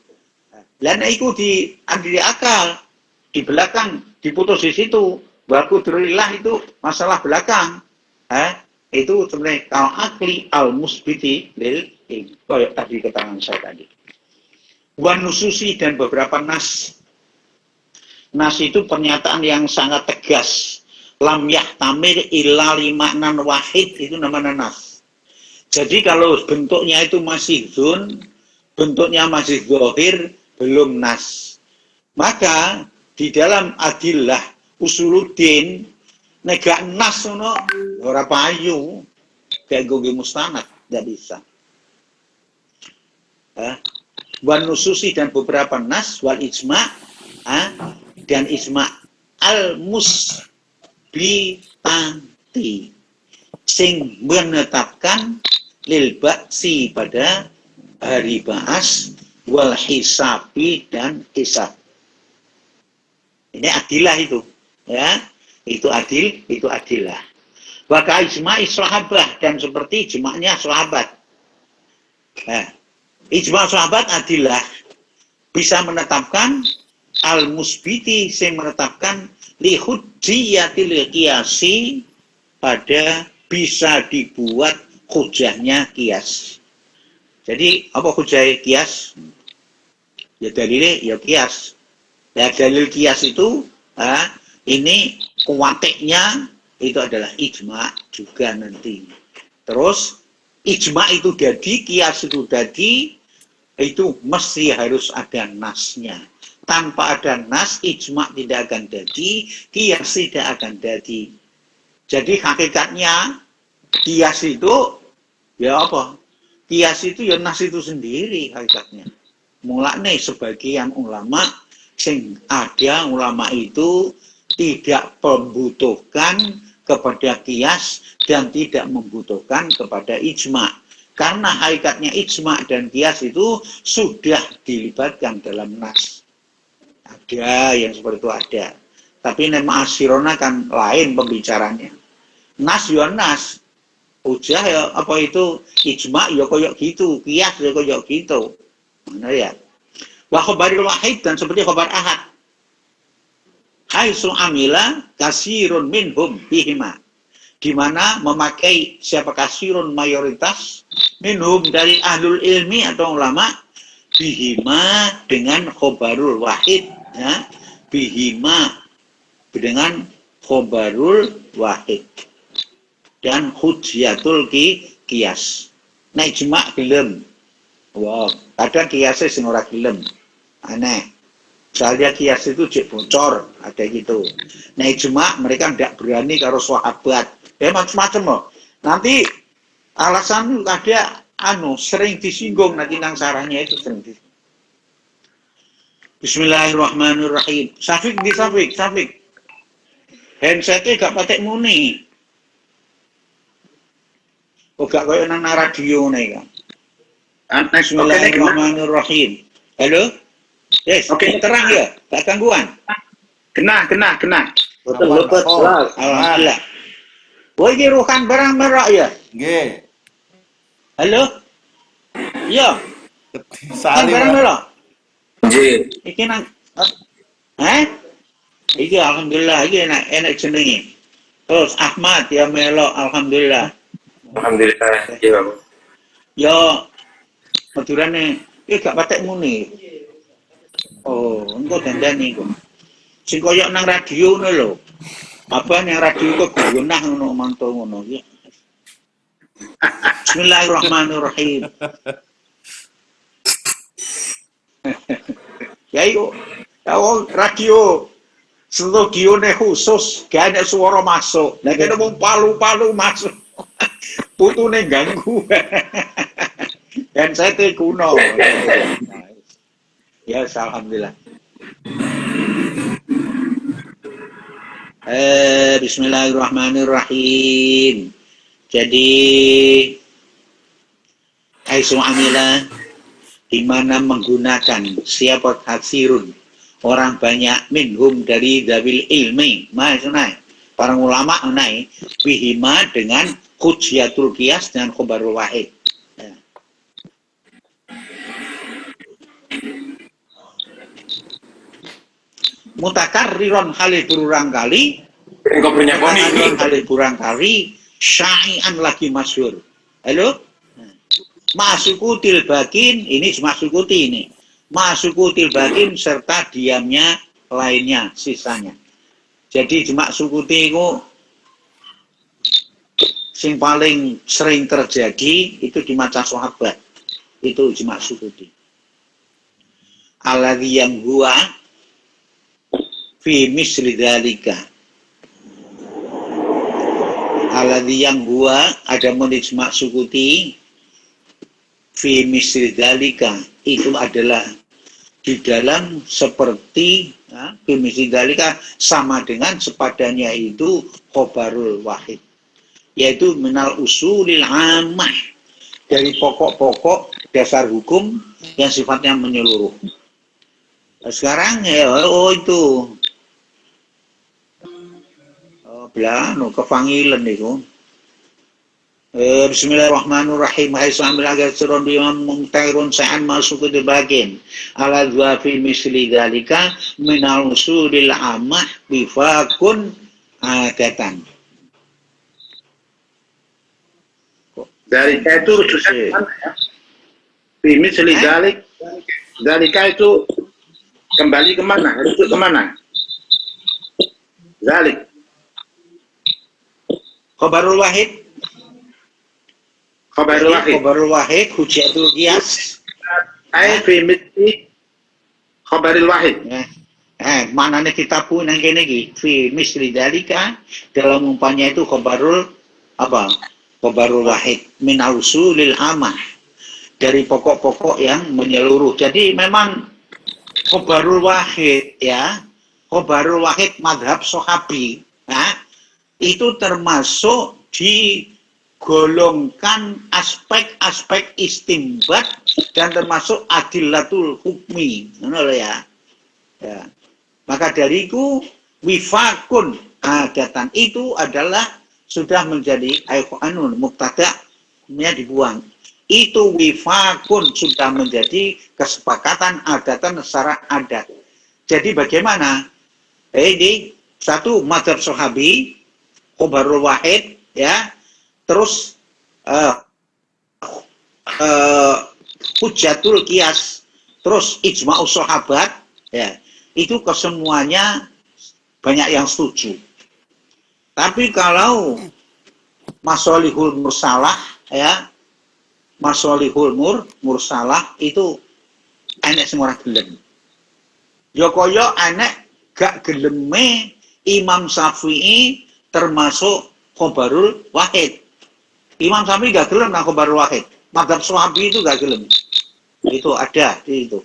Dan itu diambil akal di belakang, diputus di situ. Wal kudrillah itu masalah belakang. Itu sebenarnya kalau akli al musbiti lil ilmi. Kayak tadi keterangan saya tadi. Wan nususi dan beberapa nas. Nas itu pernyataan yang sangat tegas. Lam yahtamir illa limaknan wahid, itu namanya nas. Jadi kalau bentuknya itu masih zun, bentuknya masih zahir, belum nas. Maka di dalam adillah usuluddin negak nas ono ora payu kayak goge mustanad, tidak bisa. Wan nususi dan beberapa nas wal ijma, dan ijma al musbitati sing menetapkan lil ba'si pada hari ba'as wal hisabi dan hisab. Ini adilah itu, ya. Itu adil, itu adilah. Waka ijma'i sahabah, dan seperti ijma'nya sahabat. Ijma' sahabat adilah bisa menetapkan al-musbiti, yang menetapkan lihujjiyatil qiyasi, pada bisa dibuat hujahnya kias. Jadi apa hujah kias? Ya dalilnya ya kias. Ya dalil kias itu ini kuwateknya itu adalah ijma juga nanti. Terus ijma itu jadi, kias itu jadi, itu mesti harus ada nasnya. Tanpa ada nas, ijma tidak akan jadi, kias tidak akan jadi. Jadi hakikatnya kias itu ya apa? Kias itu ya nas itu sendiri hakikatnya. Mulane sebagian ulama sing ada ulama itu tidak membutuhkan kepada kias dan tidak membutuhkan kepada ijma. Karena hakikatnya ijma dan kias itu sudah dilibatkan dalam nas. Ada yang seperti itu ada. Tapi nama asirona kan lain pembicaranya. Nas ya nas. Ujah ya apa itu ijma ya koyok gitu, kias ya koyok gitu. Mana ya? Wa khabaril wahid, dan seperti khabar ahad. Haitsu amila kasirun minhum bihima. Di mana memakai siapa kasirun mayoritas minhum dari ahlul ilmi atau ulama bihima dengan khabarul wahid, ya. Bihima dengan khabarul wahid dan hujjatul qiyas. Nah ijma gelem. Wow, kadang kiasnya sing ora gelem. Aneh. Misalnya kias itu cek bocor, ada gitu. Nah ijma mereka tidak berani karo sahabat. Ya macam-macam loh. Nanti alasan ada sering disinggung nanti nang sarahnya itu sering disinggung. Bismillahirrahmanirrahim. Safik. Handsetnya gak patek muni. Kok gak koyo nang radio nih kan. Bismillahirrahmanirrahim. Halo? Yes, oke, terang ya? Gak gangguan? Kena. Betul, jelas. Alhamdulillah. Woi, ini rukan barang merah ya? Nggih. Halo? Iya. Kan Salim. barang merah? Nggih. Iki nang Iki alhamdulillah, iki enak jenenge. Terus Ahmad ya melo, alhamdulillah. Alhamdulillah, nggih, Bapak. Ya madurane gak patek muni. Oh, engko dandani kok. Sing koyo nang radio ngono lho. Apa yang radio kok gunah ngono mantu ngono ya. Bismillahirrahmanirrahim. Ya iku, radio studione khusus, gak ada suara masuk. Lah kene mung palu-palu masuk. Putune ganggu. Dan saya tuh kuno. Ya, alhamdulillah. Bismillahirrahmanirrahim. Jadi aisu amila di mana menggunakan siapa hatsirun orang banyak minhum dari dawil ilmi maksudnya para ulama menai bihima dengan hujjatul qiyas dan khobarul wahid. Ya. Mutakarriron halih berulang kali, mutakarriron halih berulang kali, syai'an lagi masyhur. Halo? Masukutil bakin, ini masukuti ini. Masukutil bakin serta diamnya lainnya, sisanya. Jadi jema' sukuti itu sing paling sering terjadi itu di masa sahabat. Itu jema' sukuti. Alladzi yang huwa fi misli dzalika. Alladzi yang huwa ada jema' sukuti fi misli dzalika itu adalah di dalam seperti misli dzalika sama dengan sepadannya itu khobarul wahid, yaitu minal usulil ammah dari pokok-pokok dasar hukum yang sifatnya menyeluruh. Sekarang ya itu kefangilan itu. Bismillahirrahmanirrahim. Hai sambil agar surun bimam mungtairun sa'an masuk ke bagian ala dua fi misli dalika minal usulil amah bifakun adatan. Dalika itu rujukan mana ya? Fi misli dalika itu kembali kemana? Rujuk kemana? Dalik. Khobarul wahid. Khobarul wahid hujjatul qiyas. Ai fi misli khobarul wahid. Manane kitab pun nang kene iki fi misli dalika dalam umpamanya itu khobarul apa? Khobarul wahid min usulil amah dari pokok-pokok yang menyeluruh. Jadi memang khobarul wahid ya, khobarul wahid madhab sahabi, itu termasuk di golongkan aspek-aspek istimbat dan termasuk adillatul hukmi, ya. Maka dariku wifakun adatan itu adalah sudah menjadi mubtada-nya dibuang. Itu wifakun sudah menjadi kesepakatan adatan secara adat. Jadi bagaimana? Ini satu mazhab sahabi, khobarul wahid, ya. Terus hujjatul qiyas, terus ijma'us sahabat, ya. Itu kesemuanya banyak yang setuju. Tapi kalau masolihul mursalah, ya, masolihul mursalah itu enek semua gelem. Yokoyo enek gak geleme Imam Syafi'i termasuk khobarul wahid. Imam Syafi'i gak gelem nang khobarul wahid. Madzhab Syafi'i itu gak gelem. Itu ada di itu.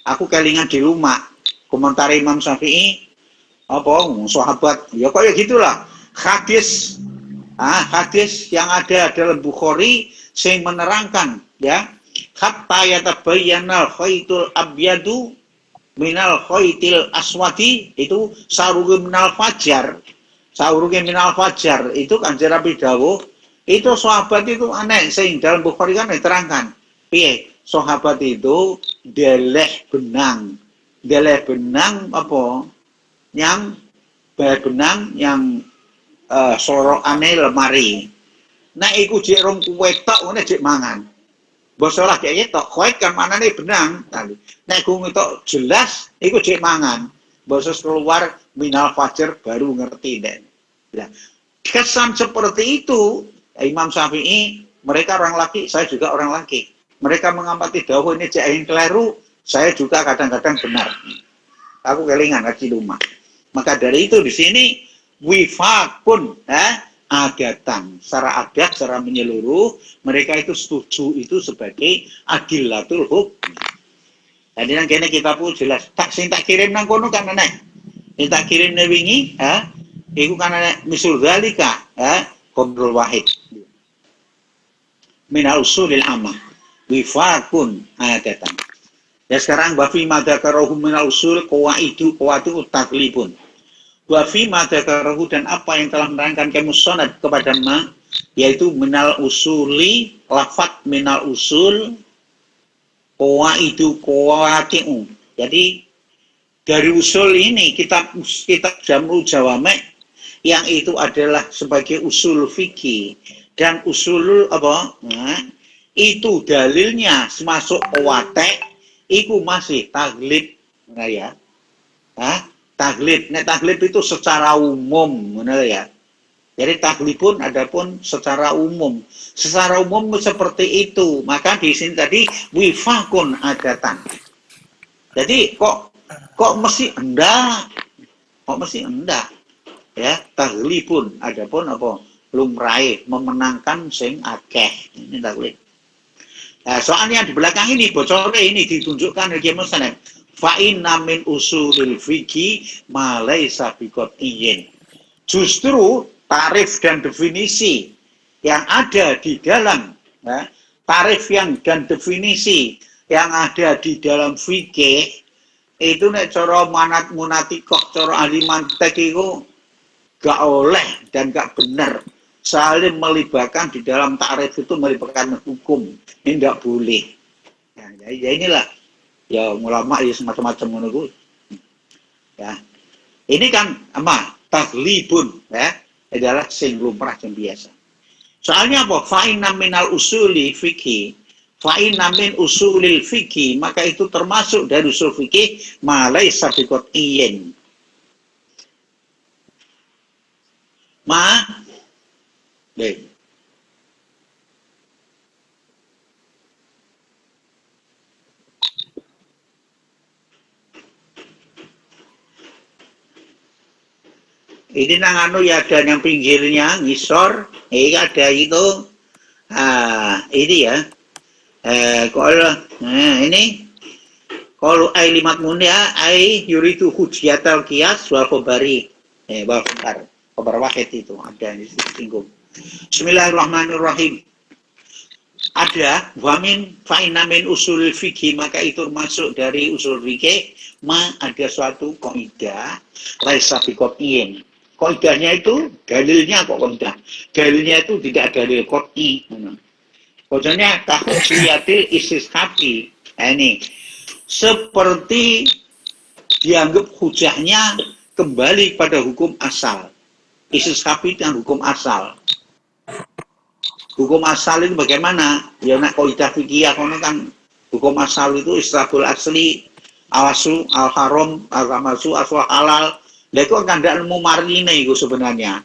Aku kelingan di rumah komentar Imam Syafi'i apa sahabat ya kok ya gitulah. Hadis yang ada dalam Bukhari yang menerangkan ya hatta yatabayyanal khaitul abyadu minal khaitil aswadi itu saruge minal fajar itu Kanjeng Nabi dawuh itu sahabat itu aneh sing dalam Bukhari kan diterangkan piye sahabat itu deleh benang apa yang benang yang sorokane lemari. Nah iku jek rong wetok ngene jek mangan. Basa lah kaya tok koet kan manane benang tadi. Nek ku ngetok jelas iku jek mangan. Basa keluar minal fajar baru ngerti nek. Nah, kesan seperti itu Imam Syafi'i, mereka orang laki, saya juga orang laki. Mereka mengamati dawuh ini jek yang keliru, saya juga kadang-kadang benar. Aku kelingan lagi rumah. Maka dari itu di sini wifakun adatan secara adat secara menyeluruh mereka itu setuju itu sebagai adillatul hukm. Jadi nang kene kita pun jelas tak sing tak kirim nang kono kan aneh. Tak kirim wingi Iku kan ana misul dzalika, qaulul wahid. Minal usulil amah. Wifakun adatan. Ya sekarang wa fi ma dzakarahu minal usul qawaidu taglibun. Wa fi ma dzakarahu dan apa yang telah menerangkan kemusonad kepada ma yaitu minal usuli lafat minal usul qawaidu qawatiu. Jadi dari usul ini kitab Jam'ul Jawami' yang itu adalah sebagai usul fikih dan usulul apa? Itu dalilnya masuk qawati' iku masih taglib ya. Taglib. Nek taglib itu secara umum, benar ya. Jadi taglibun adapun secara umum. Secara umum seperti itu. Maka di sini tadi wifakun adatan. Jadi kok mesti enggak? Kok mesti enggak? Ya, taglibun adapun apa? Lumrahe memenangkan sing akeh. Ini taglib. Nah, soalnya di belakang ini bocornya ini ditunjukkan oleh Muslim. Fa inna min usulil fiqhi ma laisa biqat'iyyin. Justru tarif dan definisi yang ada di dalam tarif dan definisi yang ada di dalam fikih itu nek cara munatikoh cara ahli mantek itu gak oleh dan gak benar saling melibatkan di dalam tarif itu melibatkan hukum. Ini tidak boleh. Ya inilah ya ulama ya semacam-macam menurut. Ya. Ini kan taglibun ya adalah sing lumrah yang biasa. Soalnya apa? Fa inna minal usuli fikih. Fa inna min usulil fikih, maka itu termasuk dari usul fikih ma laisa biqat'iyyin. Ini nang ya ada yang pinggirnya ngisor, ada itu, ini ya, kalau ai limat mulia ai yuridu hujiatal qiyas wal khabari, khabar wahid itu ada di singgung. Bismillahirrahmanirrahim. Ada wamin fa'inamin usul fikih, maka itu masuk dari usul fikih ada suatu kaidah laisa biqat'iyyin. Kaidahnya itu dalilnya kok kaidah. Dalilnya itu tidak dalil qat'i. Maksudnya tahqiyatil istishabi. Ini seperti dianggap hujahnya kembali pada hukum asal. Istishabi dan hukum asal. Hukum asal itu bagaimana? Ya nak kaidah fikih kan hukum asal itu istilahul asli, awasu, al-haram, al-ramasu, aswal halal. Lah itu kan ndak ilmu marine itu sebenarnya.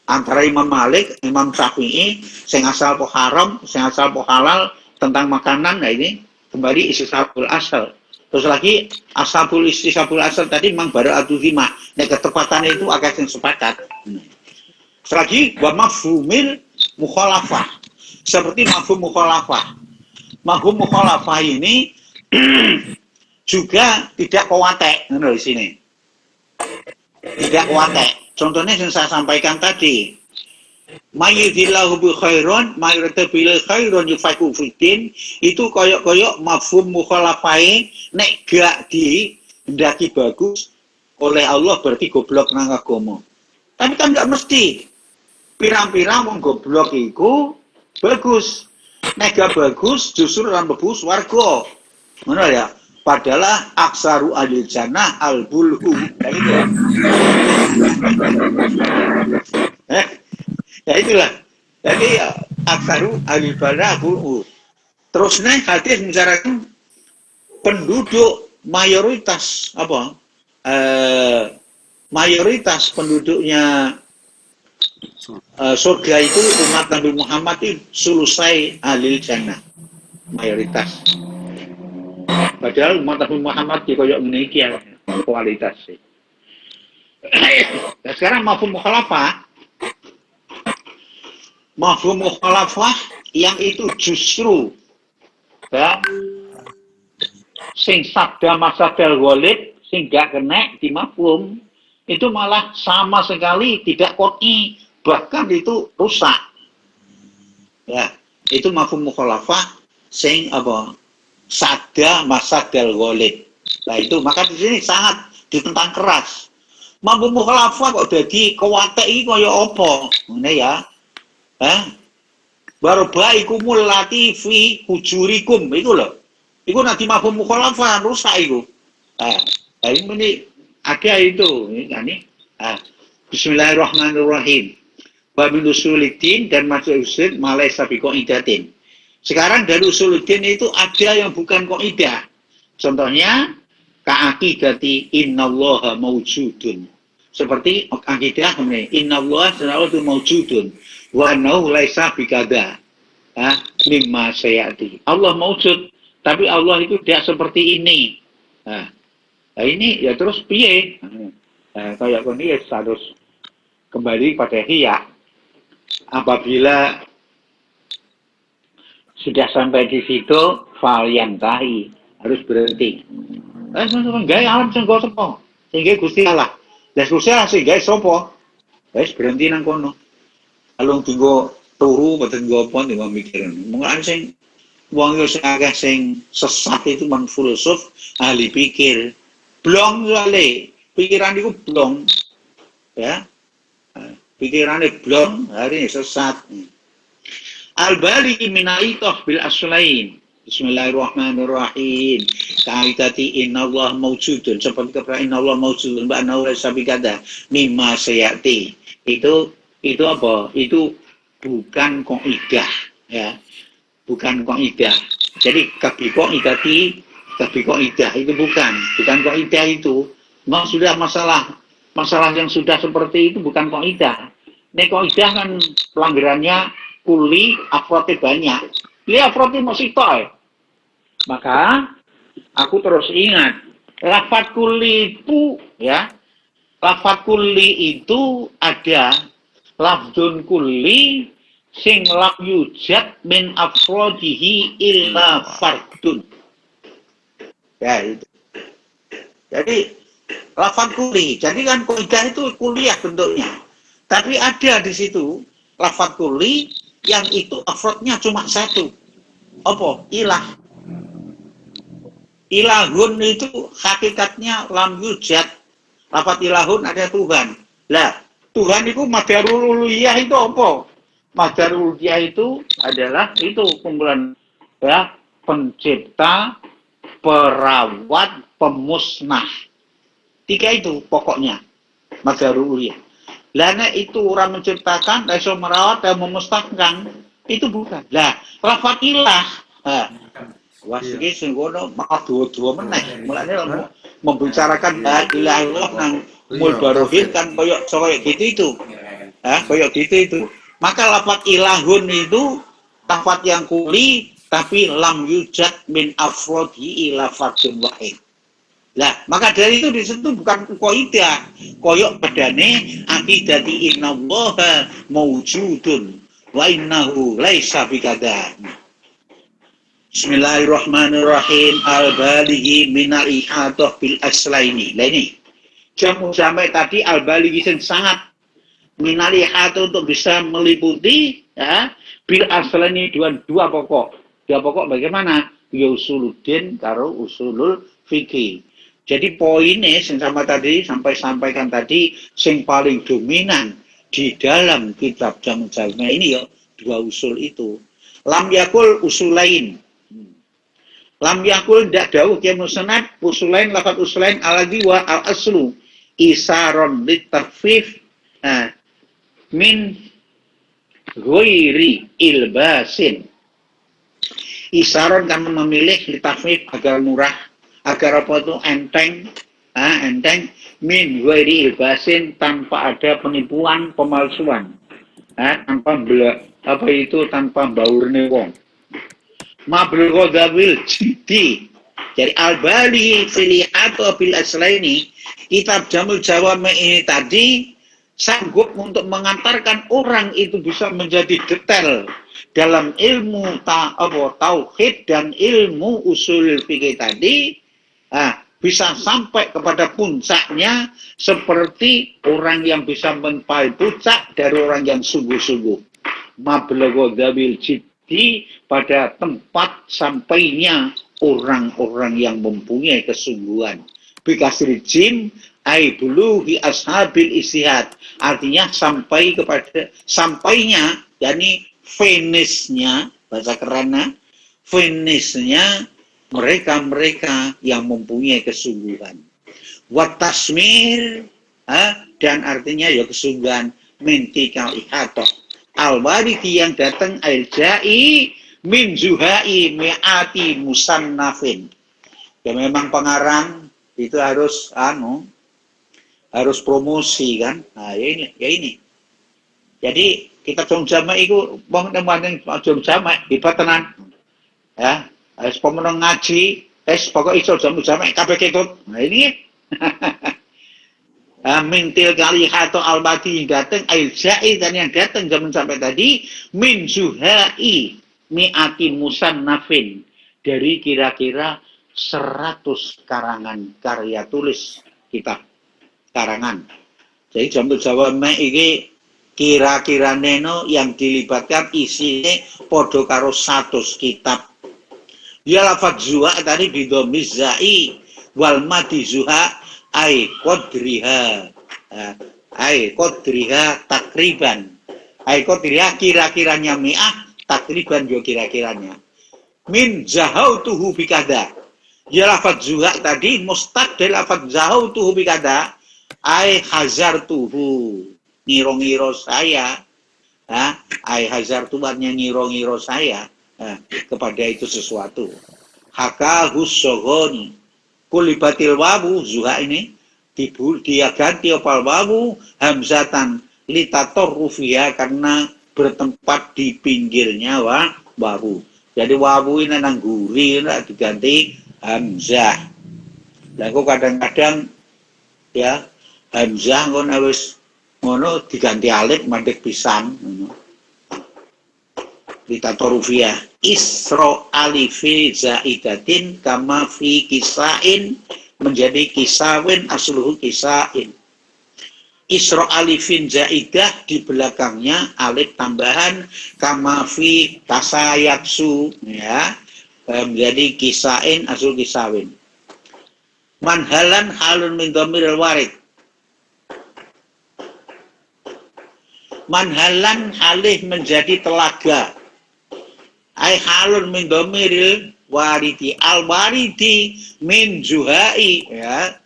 Antara Imam Malik, Imam Syafi'i, sing asal po haram, sing asal po halal tentang makanan, nah ini kembali istisabul asal. Terus lagi asabul istisabul asal tadi memang baru atuhima. Nah ketepatan itu agak yang sepakat. Selagi wa mafhumil mukhalafah. Seperti mafhum mukhalafah. Mafhum mukhalafah ini juga tidak kuwatek di sini. Tidak kuwatek. Contohnya yang saya sampaikan tadi. Mayyidillahu bi khairon, mayyurtabil khairon yufaqihu fiddin, itu koyok-koyok mafhum mukhalafai nek gak dihendaki bagus oleh Allah berarti goblok nang agama. Tapi kan gak mesti. Pirang-pirang wong goblok iku bagus. Nek gak bagus justru ora mlebu swarga. Ngono ya. Padahal aksaru ahli jannah al-bulhu. Ya gitu. Ya itulah. Jadi aksaru ahli jannah al-bulhu. Terus nih hadis membicarakan penduduk mayoritas apa? Mayoritas penduduknya surga itu umat Nabi Muhammad itu sulusai ahli jannah. Mayoritas. Padahal umat Nabi Muhammad di koyok meniki ya kualitas. Nah, sekarang mafhum mukhalafah. Mafhum mukhalafah yang itu justru ya, sing sabda masadal walid sing gak kena di mafhum itu malah sama sekali tidak qot'i, bahkan itu rusak. Ya, itu mafhum mukhalafah sing apa? Sada masadal ghalib. Nah itu maka di sini sangat ditentang keras. Mafhum mukhalafah kok dadi kewate iki kaya apa? Ngene ya. Barbaikumul latifi hujurikum itu loh. Iku nanti mafhum mukhalafah rusak iku. Ini ada itu ini. Bismillahirrahmanirrahim. Babil usuluddin dan masuk usul malai sabiqo idatin. Sekarang dari usuluddin itu ada yang bukan kaidah. Contohnya ka'aqidati innallaha maujudun. Seperti akidah ini, innallaha selalu maujudun wa annahu laisa bikada. Mimma sayati. Allah maujud, tapi Allah itu tidak seperti ini. Nah ini ya terus piye? Kayak ini ya harus kembali pada hiya. Apabila sudah sampai di situ, fal yang tahi harus berhenti. Gaya alam sing kok sapa? Sehingga Gusti Allah. Lah Gusti Allah sing gawe sapa? Wis berhenti nang kono. Alung tinggo turu boten nggo apa ning mikir. Mungkin sing wong yo akeh sing sesat itu man filsuf, ahli pikir. Blong lale, pikiran itu blong. Ya. Pikirannya blong, hari ini sesat. Al-bali minaitoh bil aslain. Bismillahirrahmanirrahim. Ka'idati innallaha maujudun. Seperti kepada innallaha maujudun. Ba'nahu laisa bikada. Mimma sayati. Itu apa? Itu bukan kaidah. Ya. Bukan kaidah. Jadi kaidah itu bukan kaidah itu. Memang sudah masalah yang sudah seperti itu bukan kaidah. Nek kaidah kan pelanggarannya kuli afrodnya banyak. Dia afrodnya masih toy. Maka aku terus ingat lafadz kuli itu ya. Lafadz kuli itu ada lafdzun kuli sing lam yujad min afrodihi illa fardun. Ya itu. Jadi lafadz kuli. Jadi kan kaidah itu kuliah bentuknya. Tapi ada di situ lafadz kuli yang itu afrodnya cuma satu. Apa? Ilah. Ilahun itu hakikatnya lam yujad. Lafadz ilahun ada Tuhan. Lah, Tuhan itu madarul uluhiyah itu apa? Madarul uluhiyah itu adalah itu kumpulan ya, pencipta, perawat, pemusnah. 3 itu pokoknya madarul uluhiyah. Lana itu orang menciptakan, iso merawat dan memusnahkan, itu bukan. Lah, lafadz ilah. Wah, iki sing ngono malah dua meneh. Mulane membicarakan la ilaha illallah nang mul barohin kan koyo gitu itu. Koyo gitu itu. Maka lafadz ilahun itu lafadz yang kuli tapi lam yujad min afrodi ila fardun wahid. Lah, maka dari itu disitu bukan kaidah. Koyok padane aqidati innallaha maujudun wa innahu laisa bikada. Bismillahirrahmanirrahim. Al-balighi minal ihatoh bil aslaini. Lah ini jamu sampai tadi al-balighi sangat minal ihatoh untuk bisa meliputi ya, bil aslaini dua pokok. Dua pokok bagaimana? Ya usuluddin karo usulul fikih. Jadi poinnya yang sama tadi sampaikan tadi sing paling dominan di dalam kitab Jamu' Jami' ini ya dua usul itu. Lam yakul usulain. Lam yakul ndak dawuh ya musnad usulain lafadz usulain alagi wa al aslu isaron litafif min ghairi ilbasin. Isaron kan memilih litafif agar murah, agar apa itu enteng min ghairi ilbasin tanpa ada penipuan, pemalsuan. Tanpa tanpa baurne wong. Mabrul ghadawil jidi. Jadi al-bali filihat bil aslaini, kitab Jamul Jawami ini tadi sanggup untuk mengantarkan orang itu bisa menjadi detail dalam ilmu tauhid dan ilmu usul fikih tadi. bisa sampai kepada puncaknya seperti orang yang bisa mencapai puncak dari orang yang sungguh-sungguh. Mablagha dzawil jiddi, pada tempat sampainya orang-orang yang mempunyai kesungguhan. Bikasri jim ai buluhi ashabil istihad, artinya sampai kepada sampainya, yakni finishnya, bahasa kerennya finishnya mereka-mereka yang mempunyai kesungguhan. Watasmir, dan artinya ya kesungguhan, mentikal ihato al-waridi yang datang al-ja'i min zuhai mi'ati musannafin. Ya memang pengarang itu harus harus promosi kan. Nah ya ini. Jadi kita jom jamak itu teman-teman jom jamak hebat tenan. Ya, harus pemenang ngaji, pokok iso jom jamak kabeh ketut. Nah ini. Mintil kali atau al-bati datang al-ja'i, dan yang datang zaman sampai tadi min zuhai mi'ati musannafin, dari kira-kira 100 karangan karya tulis kitab karangan. Jadi jamu Jawa ini kira-kira neno yang dilibatkan isinya podo karo 100 kitab. Ya lafadz zuha tadi bidomiz zai wal madi zuha ai qadriha takriban, ai qadriha kira-kiranya mi'ah, takriban yo kira-kiranya. Min zahautuhu bikada, ya lafadz zuha tadi mustaq dari lafadz zahautuhu bikada, ai hazartuhu, ngiro-ngiro saya, ai hazartu artinya ngiro-ngiro saya kepada itu sesuatu. Hakahus sogoni kulibatil wawu, zuha ini dia ganti opal wawu hamzatan litator rufia, karena bertempat di pinggirnya wawu. Jadi wawu ini nangguri diganti hamzah. Lalu kadang-kadang ya hamzah ngono wis ngono diganti alif mandek pisan ngono. Litator rufia isro alifi zaidatin kama fi kisain, menjadi kisawin asluhu kisain. Isro alifin zaidah, di belakangnya alif tambahan, kama fi kasayatsu, ya, menjadi kisain aslu kisawin. Manhalan halun min dhamiril warid, manhalan halih menjadi telaga, ai halun min dhamiril waridi al-waridi min zuhai, ya.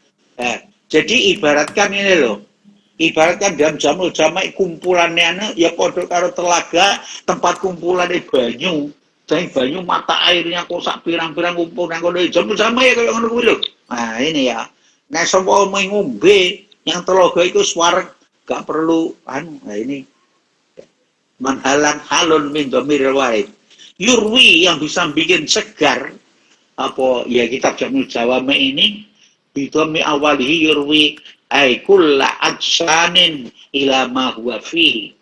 Jadi ibaratkan ini loh, ibaratkan dalam jamul jamak kumpulannya ya podo karo telaga, tempat kumpulan banyu. Jadi banyu mata airnya kok sak pirang-pirang kumpul nang kono jamul jamak ya kaya ngono kuwi lho. Nah ini ya. Nek sapa ngombe yang telaga itu suarek, gak perlu nah ini. Manhalan halun min dhamiril warid. Yurwi, yang bisa bikin segar apa ya kitab Jamul Jawami ini, bidami awalihi yurwi ay kulla adsanin ila ma huwa fihi.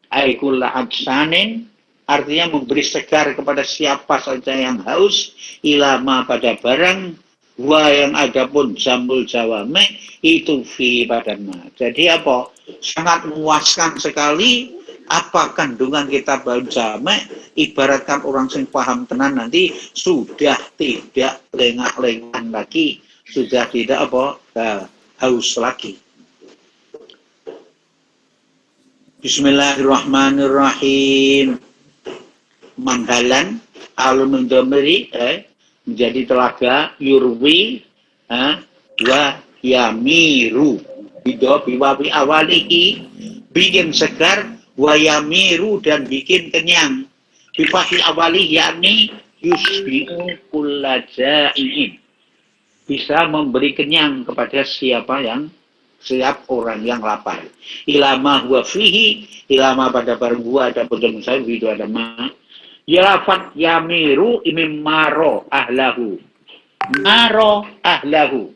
Ay kulla adsanin artinya memberi segar kepada siapa saja yang haus, ila ma pada barang, wa yang ada pun Jamul Jawami itu fi pada ma. Jadi apa? Sangat memuaskan sekali. Apa kandungan kitab jamak, ibaratkan orang sing paham tenan nanti sudah tidak lengah-lengan lagi, sudah tidak haus lagi. Bismillahirrahmanirrahim. Manhalan alun dhamiri menjadi telaga, yurwi wa yamiru biwawi awalihi, bikin segar, wayamiru dan bikin kenyang, bifahil awali yakni yusbi'u kullaja'in, bisa memberi kenyang kepada siapa orang yang lapar. Ilama huwa fihi, ilama pada barang huwa ada pun saya itu ada ma. Yafat yamiru imim maro ahlahu, maro ahlahu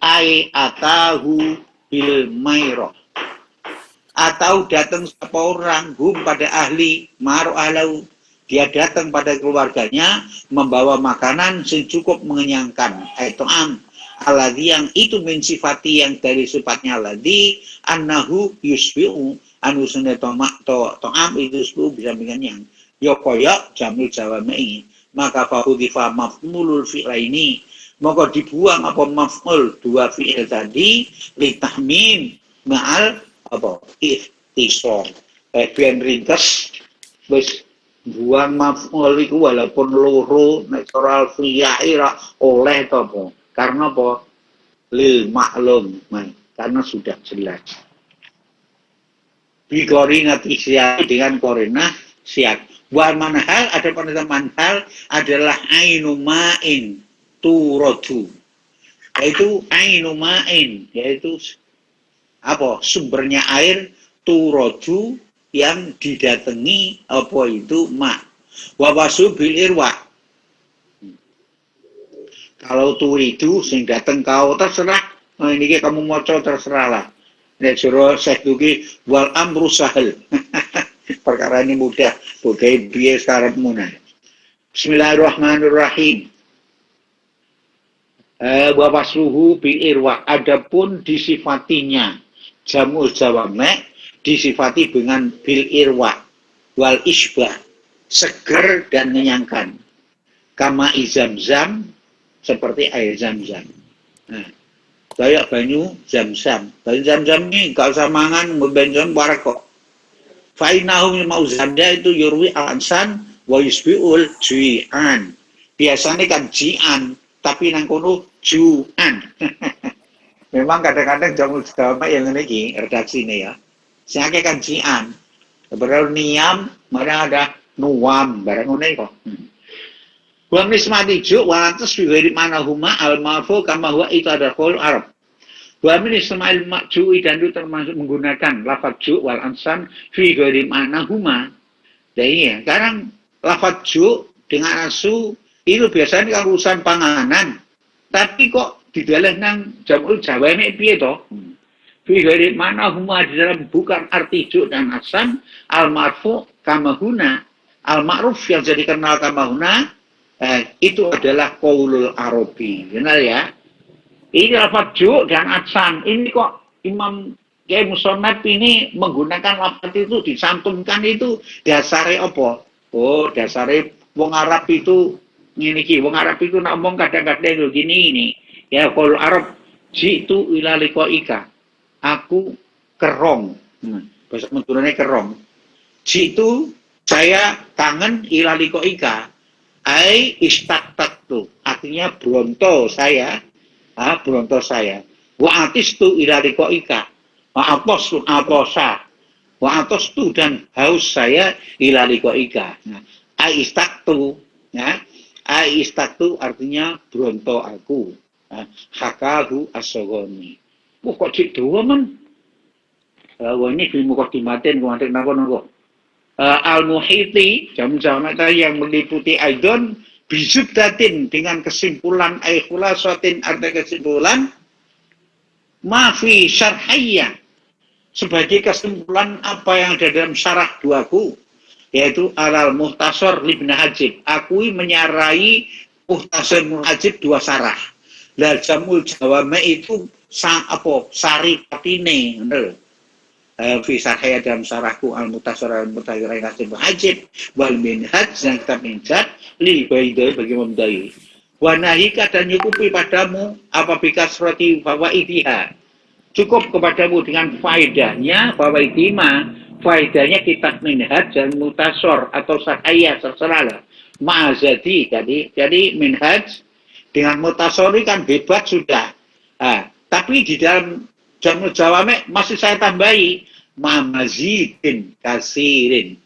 ai atahu bil mairo, atau datang siapa orang pada ahli maro ahlau, dia datang pada keluarganya membawa makanan yang cukup mengenyangkan. Ta'am alladzi yang itu mensifati yang dari sifatnya alladzi annahu yusbi'u anu sunne ta'am itu bisa mengenyang. Ya koyok jamul jawami maka fahudhifa maf'ulul fi'laini maka dibuang apa maf'ul dua fi'il tadi li tahmin ma'al apa ikhtisar biar ringkas wis buang maf'ul iku walaupun loro nek cara alfiyah oleh to apa karena apa lil maklum karena sudah jelas bi korinat isya dengan korinah siap wal manhal ada penentuan hal adalah ainu ma'in turadu yaitu ainu ma'in yaitu apa sumbernya air turadu yang didatangi apa itu ma wawasu bil irwa kalau turidu sing dateng kau terserah ini kamu mau terserah lah nek jero Syekh Duki wal amru sahal perkara ini mudah bukai biaya karepmu nah Bismillahirrahmanirrahim wawasuhu bil irwa adapun disifatinya jamul jawame disifati dengan bil irwa wal isbah seger dan mengenyangkan kama izamzam seperti air zam-zam nah kayak banyu zam-zam ini gak usah mangan membenjon warak kok fa'inahum mau zanda itu yurwi al-ansan wa yusbi'ul ju'an biasanya kan ji'an tapi nang kono ju'an memang kadang-kadang jamul jawab yang ini redaksi ini ya saya kan jian, berarti niam, mana ada nuam, barang ini kok. Wa nismati ju, wa lantas bighairi mana huma al-mafu kama huwa itu ada qaul Arab. Wa min ismail ma'ju'i dan itu termasuk menggunakan lafaz ju wal ansan fi ghairi mana huma. Jadi ya, sekarang lafaz ju dengan asu itu biasanya kan urusan panganan. Tapi kok di dalam nang jamul jawame piye to? Fi mana huma di dalam bukan arti ju dan asan al-marfu kamahuna al-ma'ruf yang jadi kenal kamahuna itu adalah qaulul arabi benar ya ini lafaz ju dan asan ini kok Imam Kiai Musonab ini menggunakan lafaz itu disantumkan itu dasare apa oh dasare wong Arab itu ngene iki wong Arab itu nak ngomong kadang-kadang gini ini ya qaulul arab jitu ila liqaika aku kerong, bahasa Maduranya kerong. Jitu saya kangen ilaliko ika, ai istaktaktu, artinya bronto saya, bronto saya. Wa atistu ilaliko ika, wa apostu aposa, wa atostu dan haus saya ilaliko ika. Ai istaktu, ya, ai istaktu artinya bronto aku. Hakahu asogoni. Wah kok cik dua man? Wah ini film mukadimatin kuantik nako. Al-Muhiti jam-jam yang meliputi aidon bisubdatin dengan kesimpulan khulasatin arti kesimpulan mafi syarhiyah sebagai kesimpulan apa yang ada dalam syarah duaku yaitu alal muhtasar libna hajib akui menyarai muhtasar muhajib dua syarah lah jamul jawame itu sari patine bener fi sahih dalam sarahku al-mutasar al-mutahhir nasib hajib wal minhaj yang kita minjat li baidai bagi memdai wa nahika dan nyukupi padamu apa bikasrati fawaidiha cukup kepadamu dengan faedahnya fawaidima faedahnya kitab minhaj dan mutasar atau sahih terserah ma'azadi jadi minhaj dengan mutasar kan bebas sudah tapi di dalam jamul jawame masih saya tambahi ma'amazidin kasirin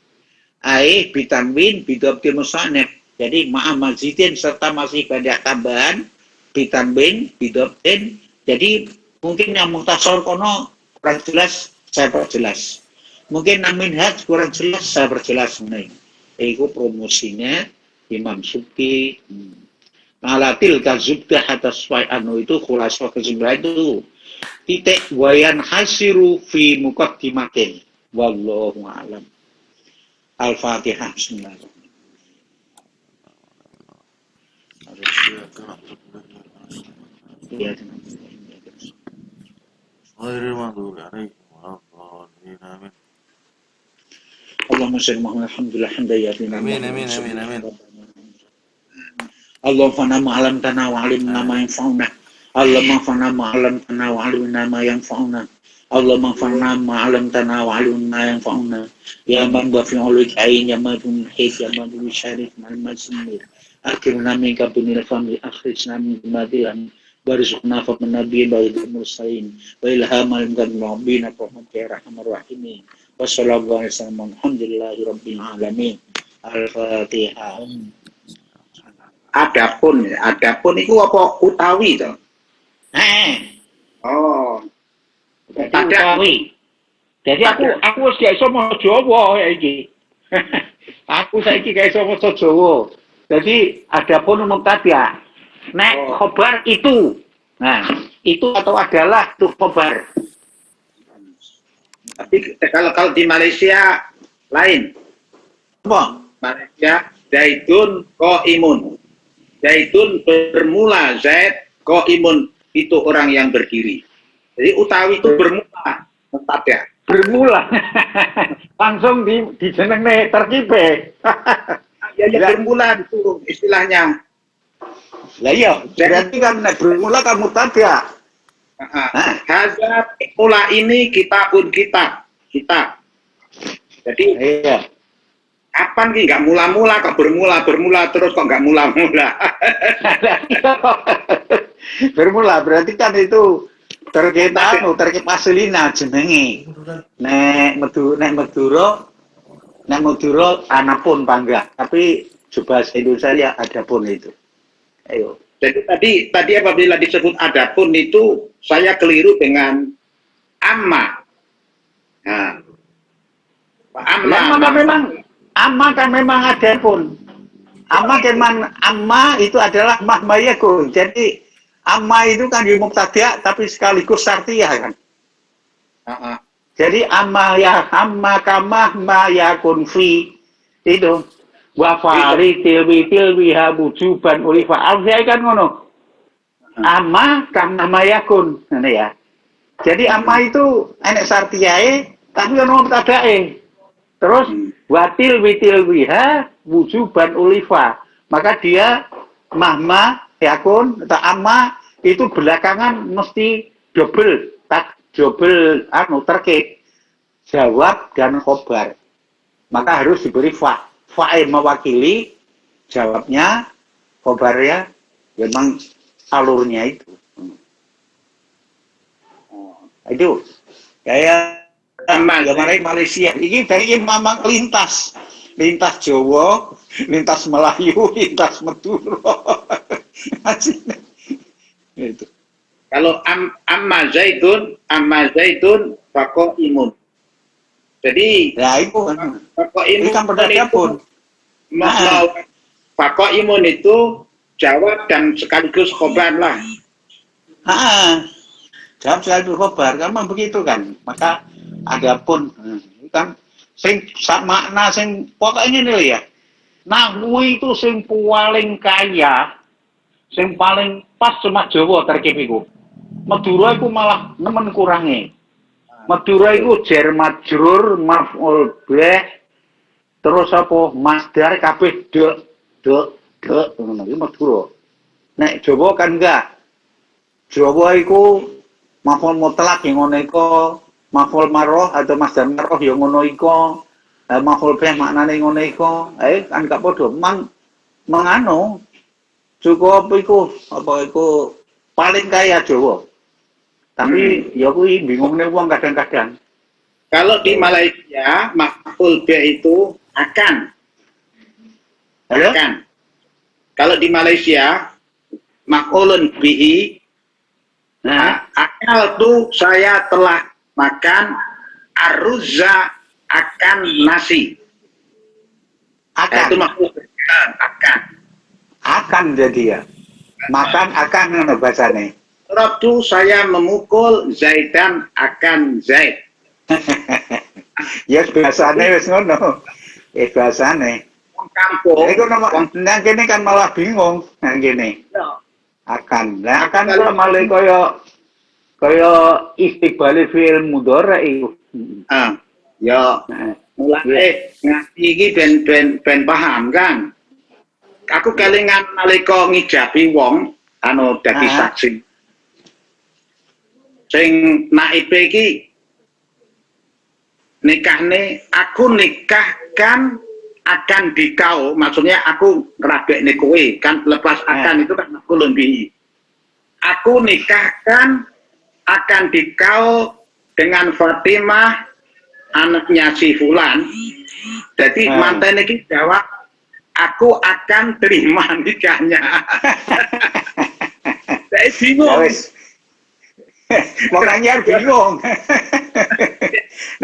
bitanwin bidabtil musanef jadi ma'amazidin serta masih banyak tambahan bitanwin bidabtin jadi mungkin yang muhtasar kono kurang jelas saya perjelas mungkin yang minhaj kurang jelas saya perjelas itu promosinya Imam Subki Alatil kazubdah atas anu itu khulasah kesimpulan itu titik wayan hasiru fi muqaddimatin wallahu a'lam. Al-Fatihah. Bismillahirrahmanirrahim. Iya, Allahumma shalli Muhammad alhamdulillah hamdan yatina. Amin, amin, amin, amin. Allahumma ma'alam tana wa alimna ma yanfa'una. Allahumma fana ma'alam tana wa alimna ma yanfa'una. Allahumma fana ma'alam tana wa alimna yanfa'una. Ya man bafi ulul ain ya man his ya man syarif mal mazmir. Akhirna minka binil famri akhrijna min madilan. Barizqna fa min nabiyyin wa mursalin wa ilhamal min rabbina rahmatir rahmanir rahim. Wassallallahu alaihi wasallam alhamdulillahi rabbil alamin. Al-Fatihah. Adapun itu apa utawi to? Oh. Utawi. Jadi aku wis gak iso maca Jawa iki. Aku saiki gak iso maca Jawa. Jadi adapun mubtada. Nek khobar itu. Nah, itu atau adalah itu khobar. Tapi kalau di Malaysia lain. Apa? Malaysia zaitun qaimun. Zaitun bermula, zaid qaimun itu orang yang berdiri. Jadi utawi itu bermula, mubtada. Bermula. Langsung di jenenge terkipe. Ya bermula itu istilahnya. Lah iya, berarti kan nek bermula kan mubtada. Hadza mula ini kitabun kita. Jadi Iya. kapan ki nggak mula-mula kok bermula terus kok nggak mula-mula. Bermula berarti kan itu terkait aslina jenenge. Nek Madura anapun bangga, tapi coba Indonesia ada pun itu. Ayo. Jadi tadi apabila disebut adapun itu saya keliru dengan amma. Nah, Amma kan memang ada pun. Amma itu adalah mahmayakun. Jadi amma itu kan di mubtada tapi sekaligus syartiyah kan. Jadi amma kamah ma yakun fi itu wa fa'alitil biha wujuban ulifa. Saya kan ngono. Amma kamah ma yakun. Ngene ya. Jadi amma itu enek syartiyahe tapi ono mubtadae. Terus watil biha wujuban ulifa. Maka dia mahma yakun atau amma itu belakangan mesti double terkait jawab dan khobar. Maka harus diberi fa'il mewakili jawabnya, khobarnya memang alurnya itu. Itu kayak kemarin Malaysia ini dari memang lintas Jawa, lintas Melayu, lintas Madura. Itu. Kalau amma zaitun faqaimun. Jadi Ya itu faqaimun kan berdasarkan pun. Faqaimun itu jawab dan sekaligus khobar lah. Jawab sekaligus khobar, kan memang begitu kan. Maka adapun kan sing makna sing pokoknya ini ya. Nahwu itu sing paling kaya, sing paling pas cuma Jawa terkip iku. Madura iku malah nemen kurange. Madura iku jar majrur maf'ul bih terus apa masdar kabeh de ngono iki Madura. Nek Jawa kan enggak. Jawa iku maf'ul mutlak yang ngono iku, maf'ul marrah atau masdar marrah yang ngono iku, maf'ul bih maknane ngono iku. Kan gak padha mangano. Cukup iku apa iku paling kaya Jawa. Tapi ya kuwi bingungne wong kadang-kadang. Kalau di Malaysia maf'ul bih itu akan. Halo? Akan. Kalau di Malaysia maf'ulun bihi akal tuh saya telah makan aruzza akan nasi. Itu maf'ul akan jadi ya. Makan akan ngono bahasane. Waktu saya memukul Zaidan akan Zaid. Ya biasane wis ngono. Biasane. wong kampung. Iku nang kene kan malah bingung nang kene. Akan. Lah akan kok malah kaya istiqbal fi'il mudhari iku. Ya. Mulai ngaji iki ben paham kan. Aku kelingan nalika ngijabi wong dadi saksi. Sing naibe iki nikahne aku nikahkan akan dikau, maksudnya aku ngerabekne kowe kan lepas akan itu kan aku lebih. Aku nikahkan akan dikau dengan Fatimah anaknya si Fulan. Jadi mantan ini jawab aku akan terima nikahnya. Saya bingung. Makanya bingung.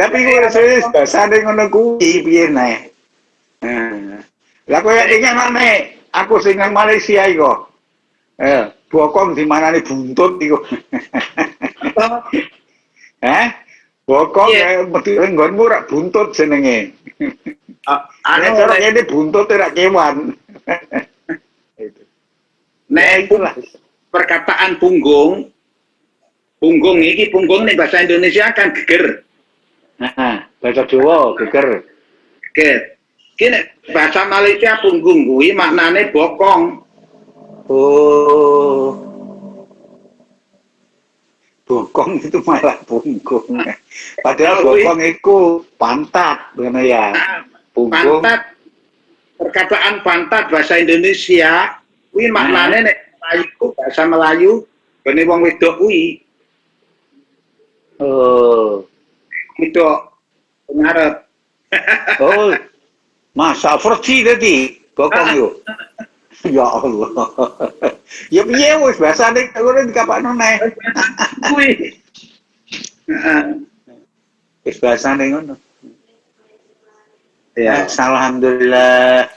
Tapi gue serius bahasane ngono kuwi piye nae. Lah kowe iki mana? Aku sing nang Malaysia iku. Bokong di mana nih buntut iku. Bokong mesti nggonmu rak buntut jenenge. Cara ini buntut rak kewan. Nek perkataan punggung iki punggung nih bahasa Indonesia kan geger. Bahasa Jawa geger. Geger. Kini bahasa Malaysia punggung kuwi maknane bokong. Oh. Bokong itu malah punggung. Padahal bokong itu pantat, benar ya. Punggung. Pantat. Perkataan pantat bahasa Indonesia kuwi maknane nek Melayu bahasa Melayu bene wong wedok kuwi. Oh. Wedok ngarep. Oh. Masa versi tadi bokong yo. Ya Allah. Ya piye wis basane ngono dikapakno neh. Kuwi. Wis basane ngono. Ya, alhamdulillah.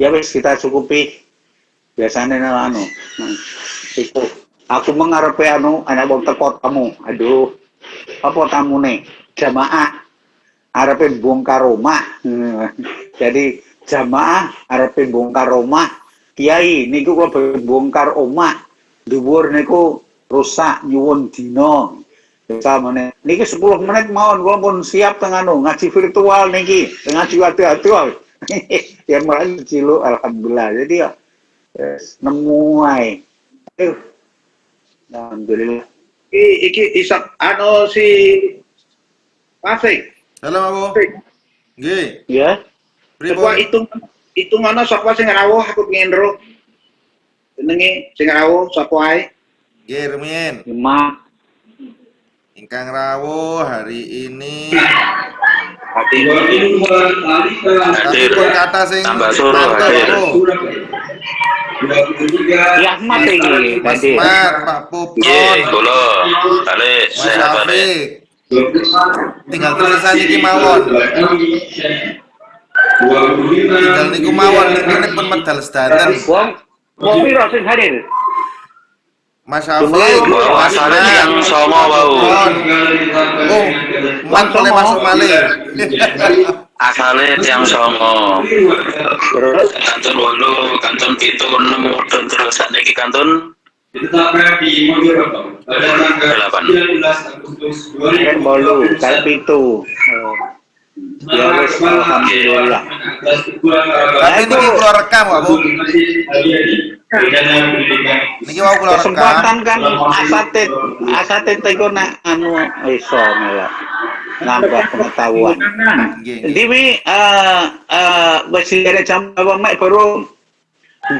Ya wis kita cukupi. Biasane nang iku. Aku mengarepe anak wong teko tamu. Aduh. Apa tamune? Jamaah arepe bongkar rumah. Jadi jamaah arepe bongkar rumah. Kiai niku kok bongkar omah. Dhuwur niku rusak nyuwun dina. Samane niki 10 menit mawon kula pun siap teng ngaji virtual niki, ngaji adu-adu. Ya malah cilu alhamdulillah. Jadi ya nemu ae. Alhamdulillah. Iki isak si Pasik. Halo, Abu. Nggih. Ya. Coba hitungan sapa sing rawuh aku pengen ro. Jenenge sing rawuh sapa ae? Nggih, rumiyin. Lima. Ingkang rawuh hari ini Hadir. pun kata sing Tambah suruh hadir. Ya Ahmad iki. Mas Mat, Pak Pupon, Nggih, kula kali Mas sehat Pak. Syafiq. Tinggal tulisan iki mawon. Tinggal niku mawon ini pun medal sedanten. Wong piro sing hadir? Mas Syafiq, Mas Asale yang songo wau. Oh, mat boleh masuk malih. Asale yang songo. Kantun 8, kantun 7, 6 terus sakniki kantun 8. Kan bolu, kan pitu. Ya wis alhamdulillah. Tapi niki kula rekam kok, Bu. Niki mau kula rekam. Kesempatan kan asatid iku nak iso malah nambah pengetahuan. Nggih. Dewi wis ada jam apa mek baru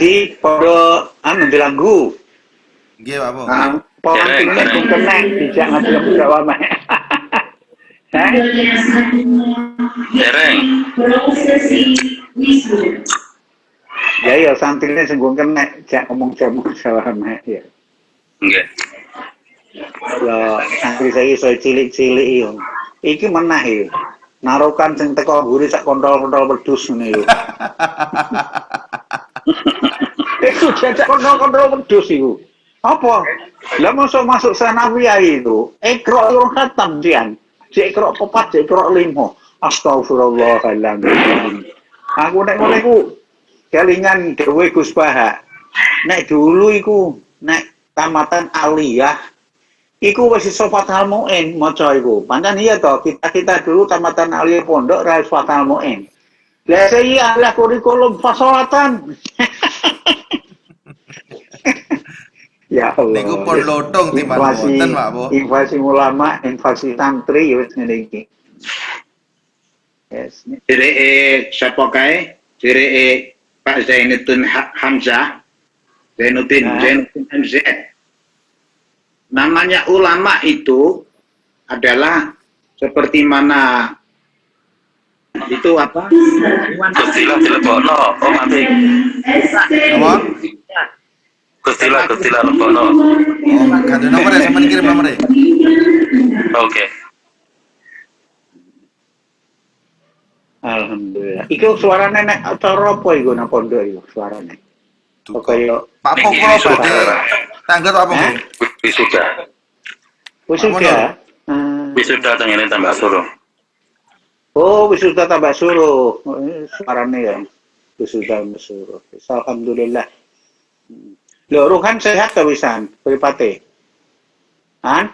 di pada dilagu. Nggih, Pak Bu. Pentingnya kena dijak ngaji Jawa mek. Dereng. Ya ya santrinya sing kena jak ngomong Jawa mek ya. Nggih. Ya santri saya iso cilik-cilik yo. Iki menah yo. Narokan sing teko mburi sak kontol-kontol wedhus ngene yo. Iku jajak kontol-kontol wedhus iku. Apa? Lah masuk sanawiyah itu. Iqra urung khatam jian. Iqra 4, Iqra 5. Astagfirullahaladzim. Aku nek ngene iku kelingan dhewe Gus Baha. Nek dulu iku nek tamatan aliyah iku wis iso Fathul Muin maca iku. Pancen iya to, kita dulu tamatan aliyah pondok ra iso Fathul Muin. Lah saya lah kurikulum fasolatan. Ya Allah. Niku pun lotong timbang wonten, Pak Bu. Invasi ulama, invasi santri ya wis ngene iki. Yes. Siapa kae? Pak Zainuddin Hamzah. Zainuddin MZ. Namanya ulama itu adalah seperti mana itu apa? Gustilah dilebokno. Oh mati. Apa? Gustilah lebokno. Oh, ganti nomor ya, sama kirim nomor ya. Oke. Alhamdulillah. Iku suarane nek acara apa iku nang pondok iku suarane? Kaya Pak Po Niki kok wisuda. badhe tanggal apa, Bu? Wisuda. wis ya. Wisuda tengene tambah suruh. Oh, wisuda tambah suruh. Suarane ya. Wisuda tambah suruh. Alhamdulillah. Lho, Ruhan sehat ta wisan? Pripate? Han?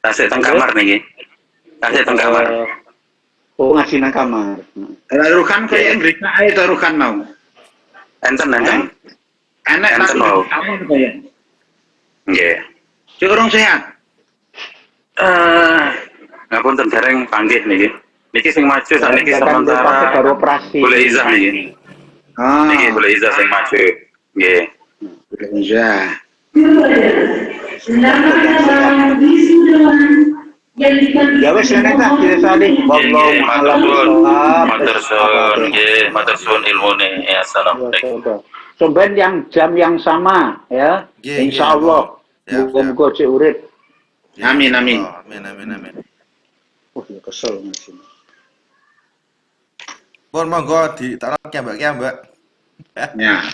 Tasik teng kamar niki. Tasik teng kamar. Oh, ngasih nang kamar. Rukan kayak Inggrisnya ae to Rukan mau. Enten. Enak Enten tapi mau. kamu kayak. Nggih. Si orang sehat. Ngapunten dereng panggih niki. Niki sing maju sakniki Baru sementara operasi. boleh izah niki. Ah, Niki boleh izah sing maju. Nggih. iya. Ya wis nek tak disali. Wallahu a'lam. Matur suwun, nggih, matur suwun ilmune. Ya, assalamualaikum. Somben yang jam yang sama ya. Nggih, Insyaallah. Siap, siap. Muga-muga cek urip. Amin. Oh, amin. Oh, ya kesel Mas. Pun monggo ditaruh Mbak. Ya.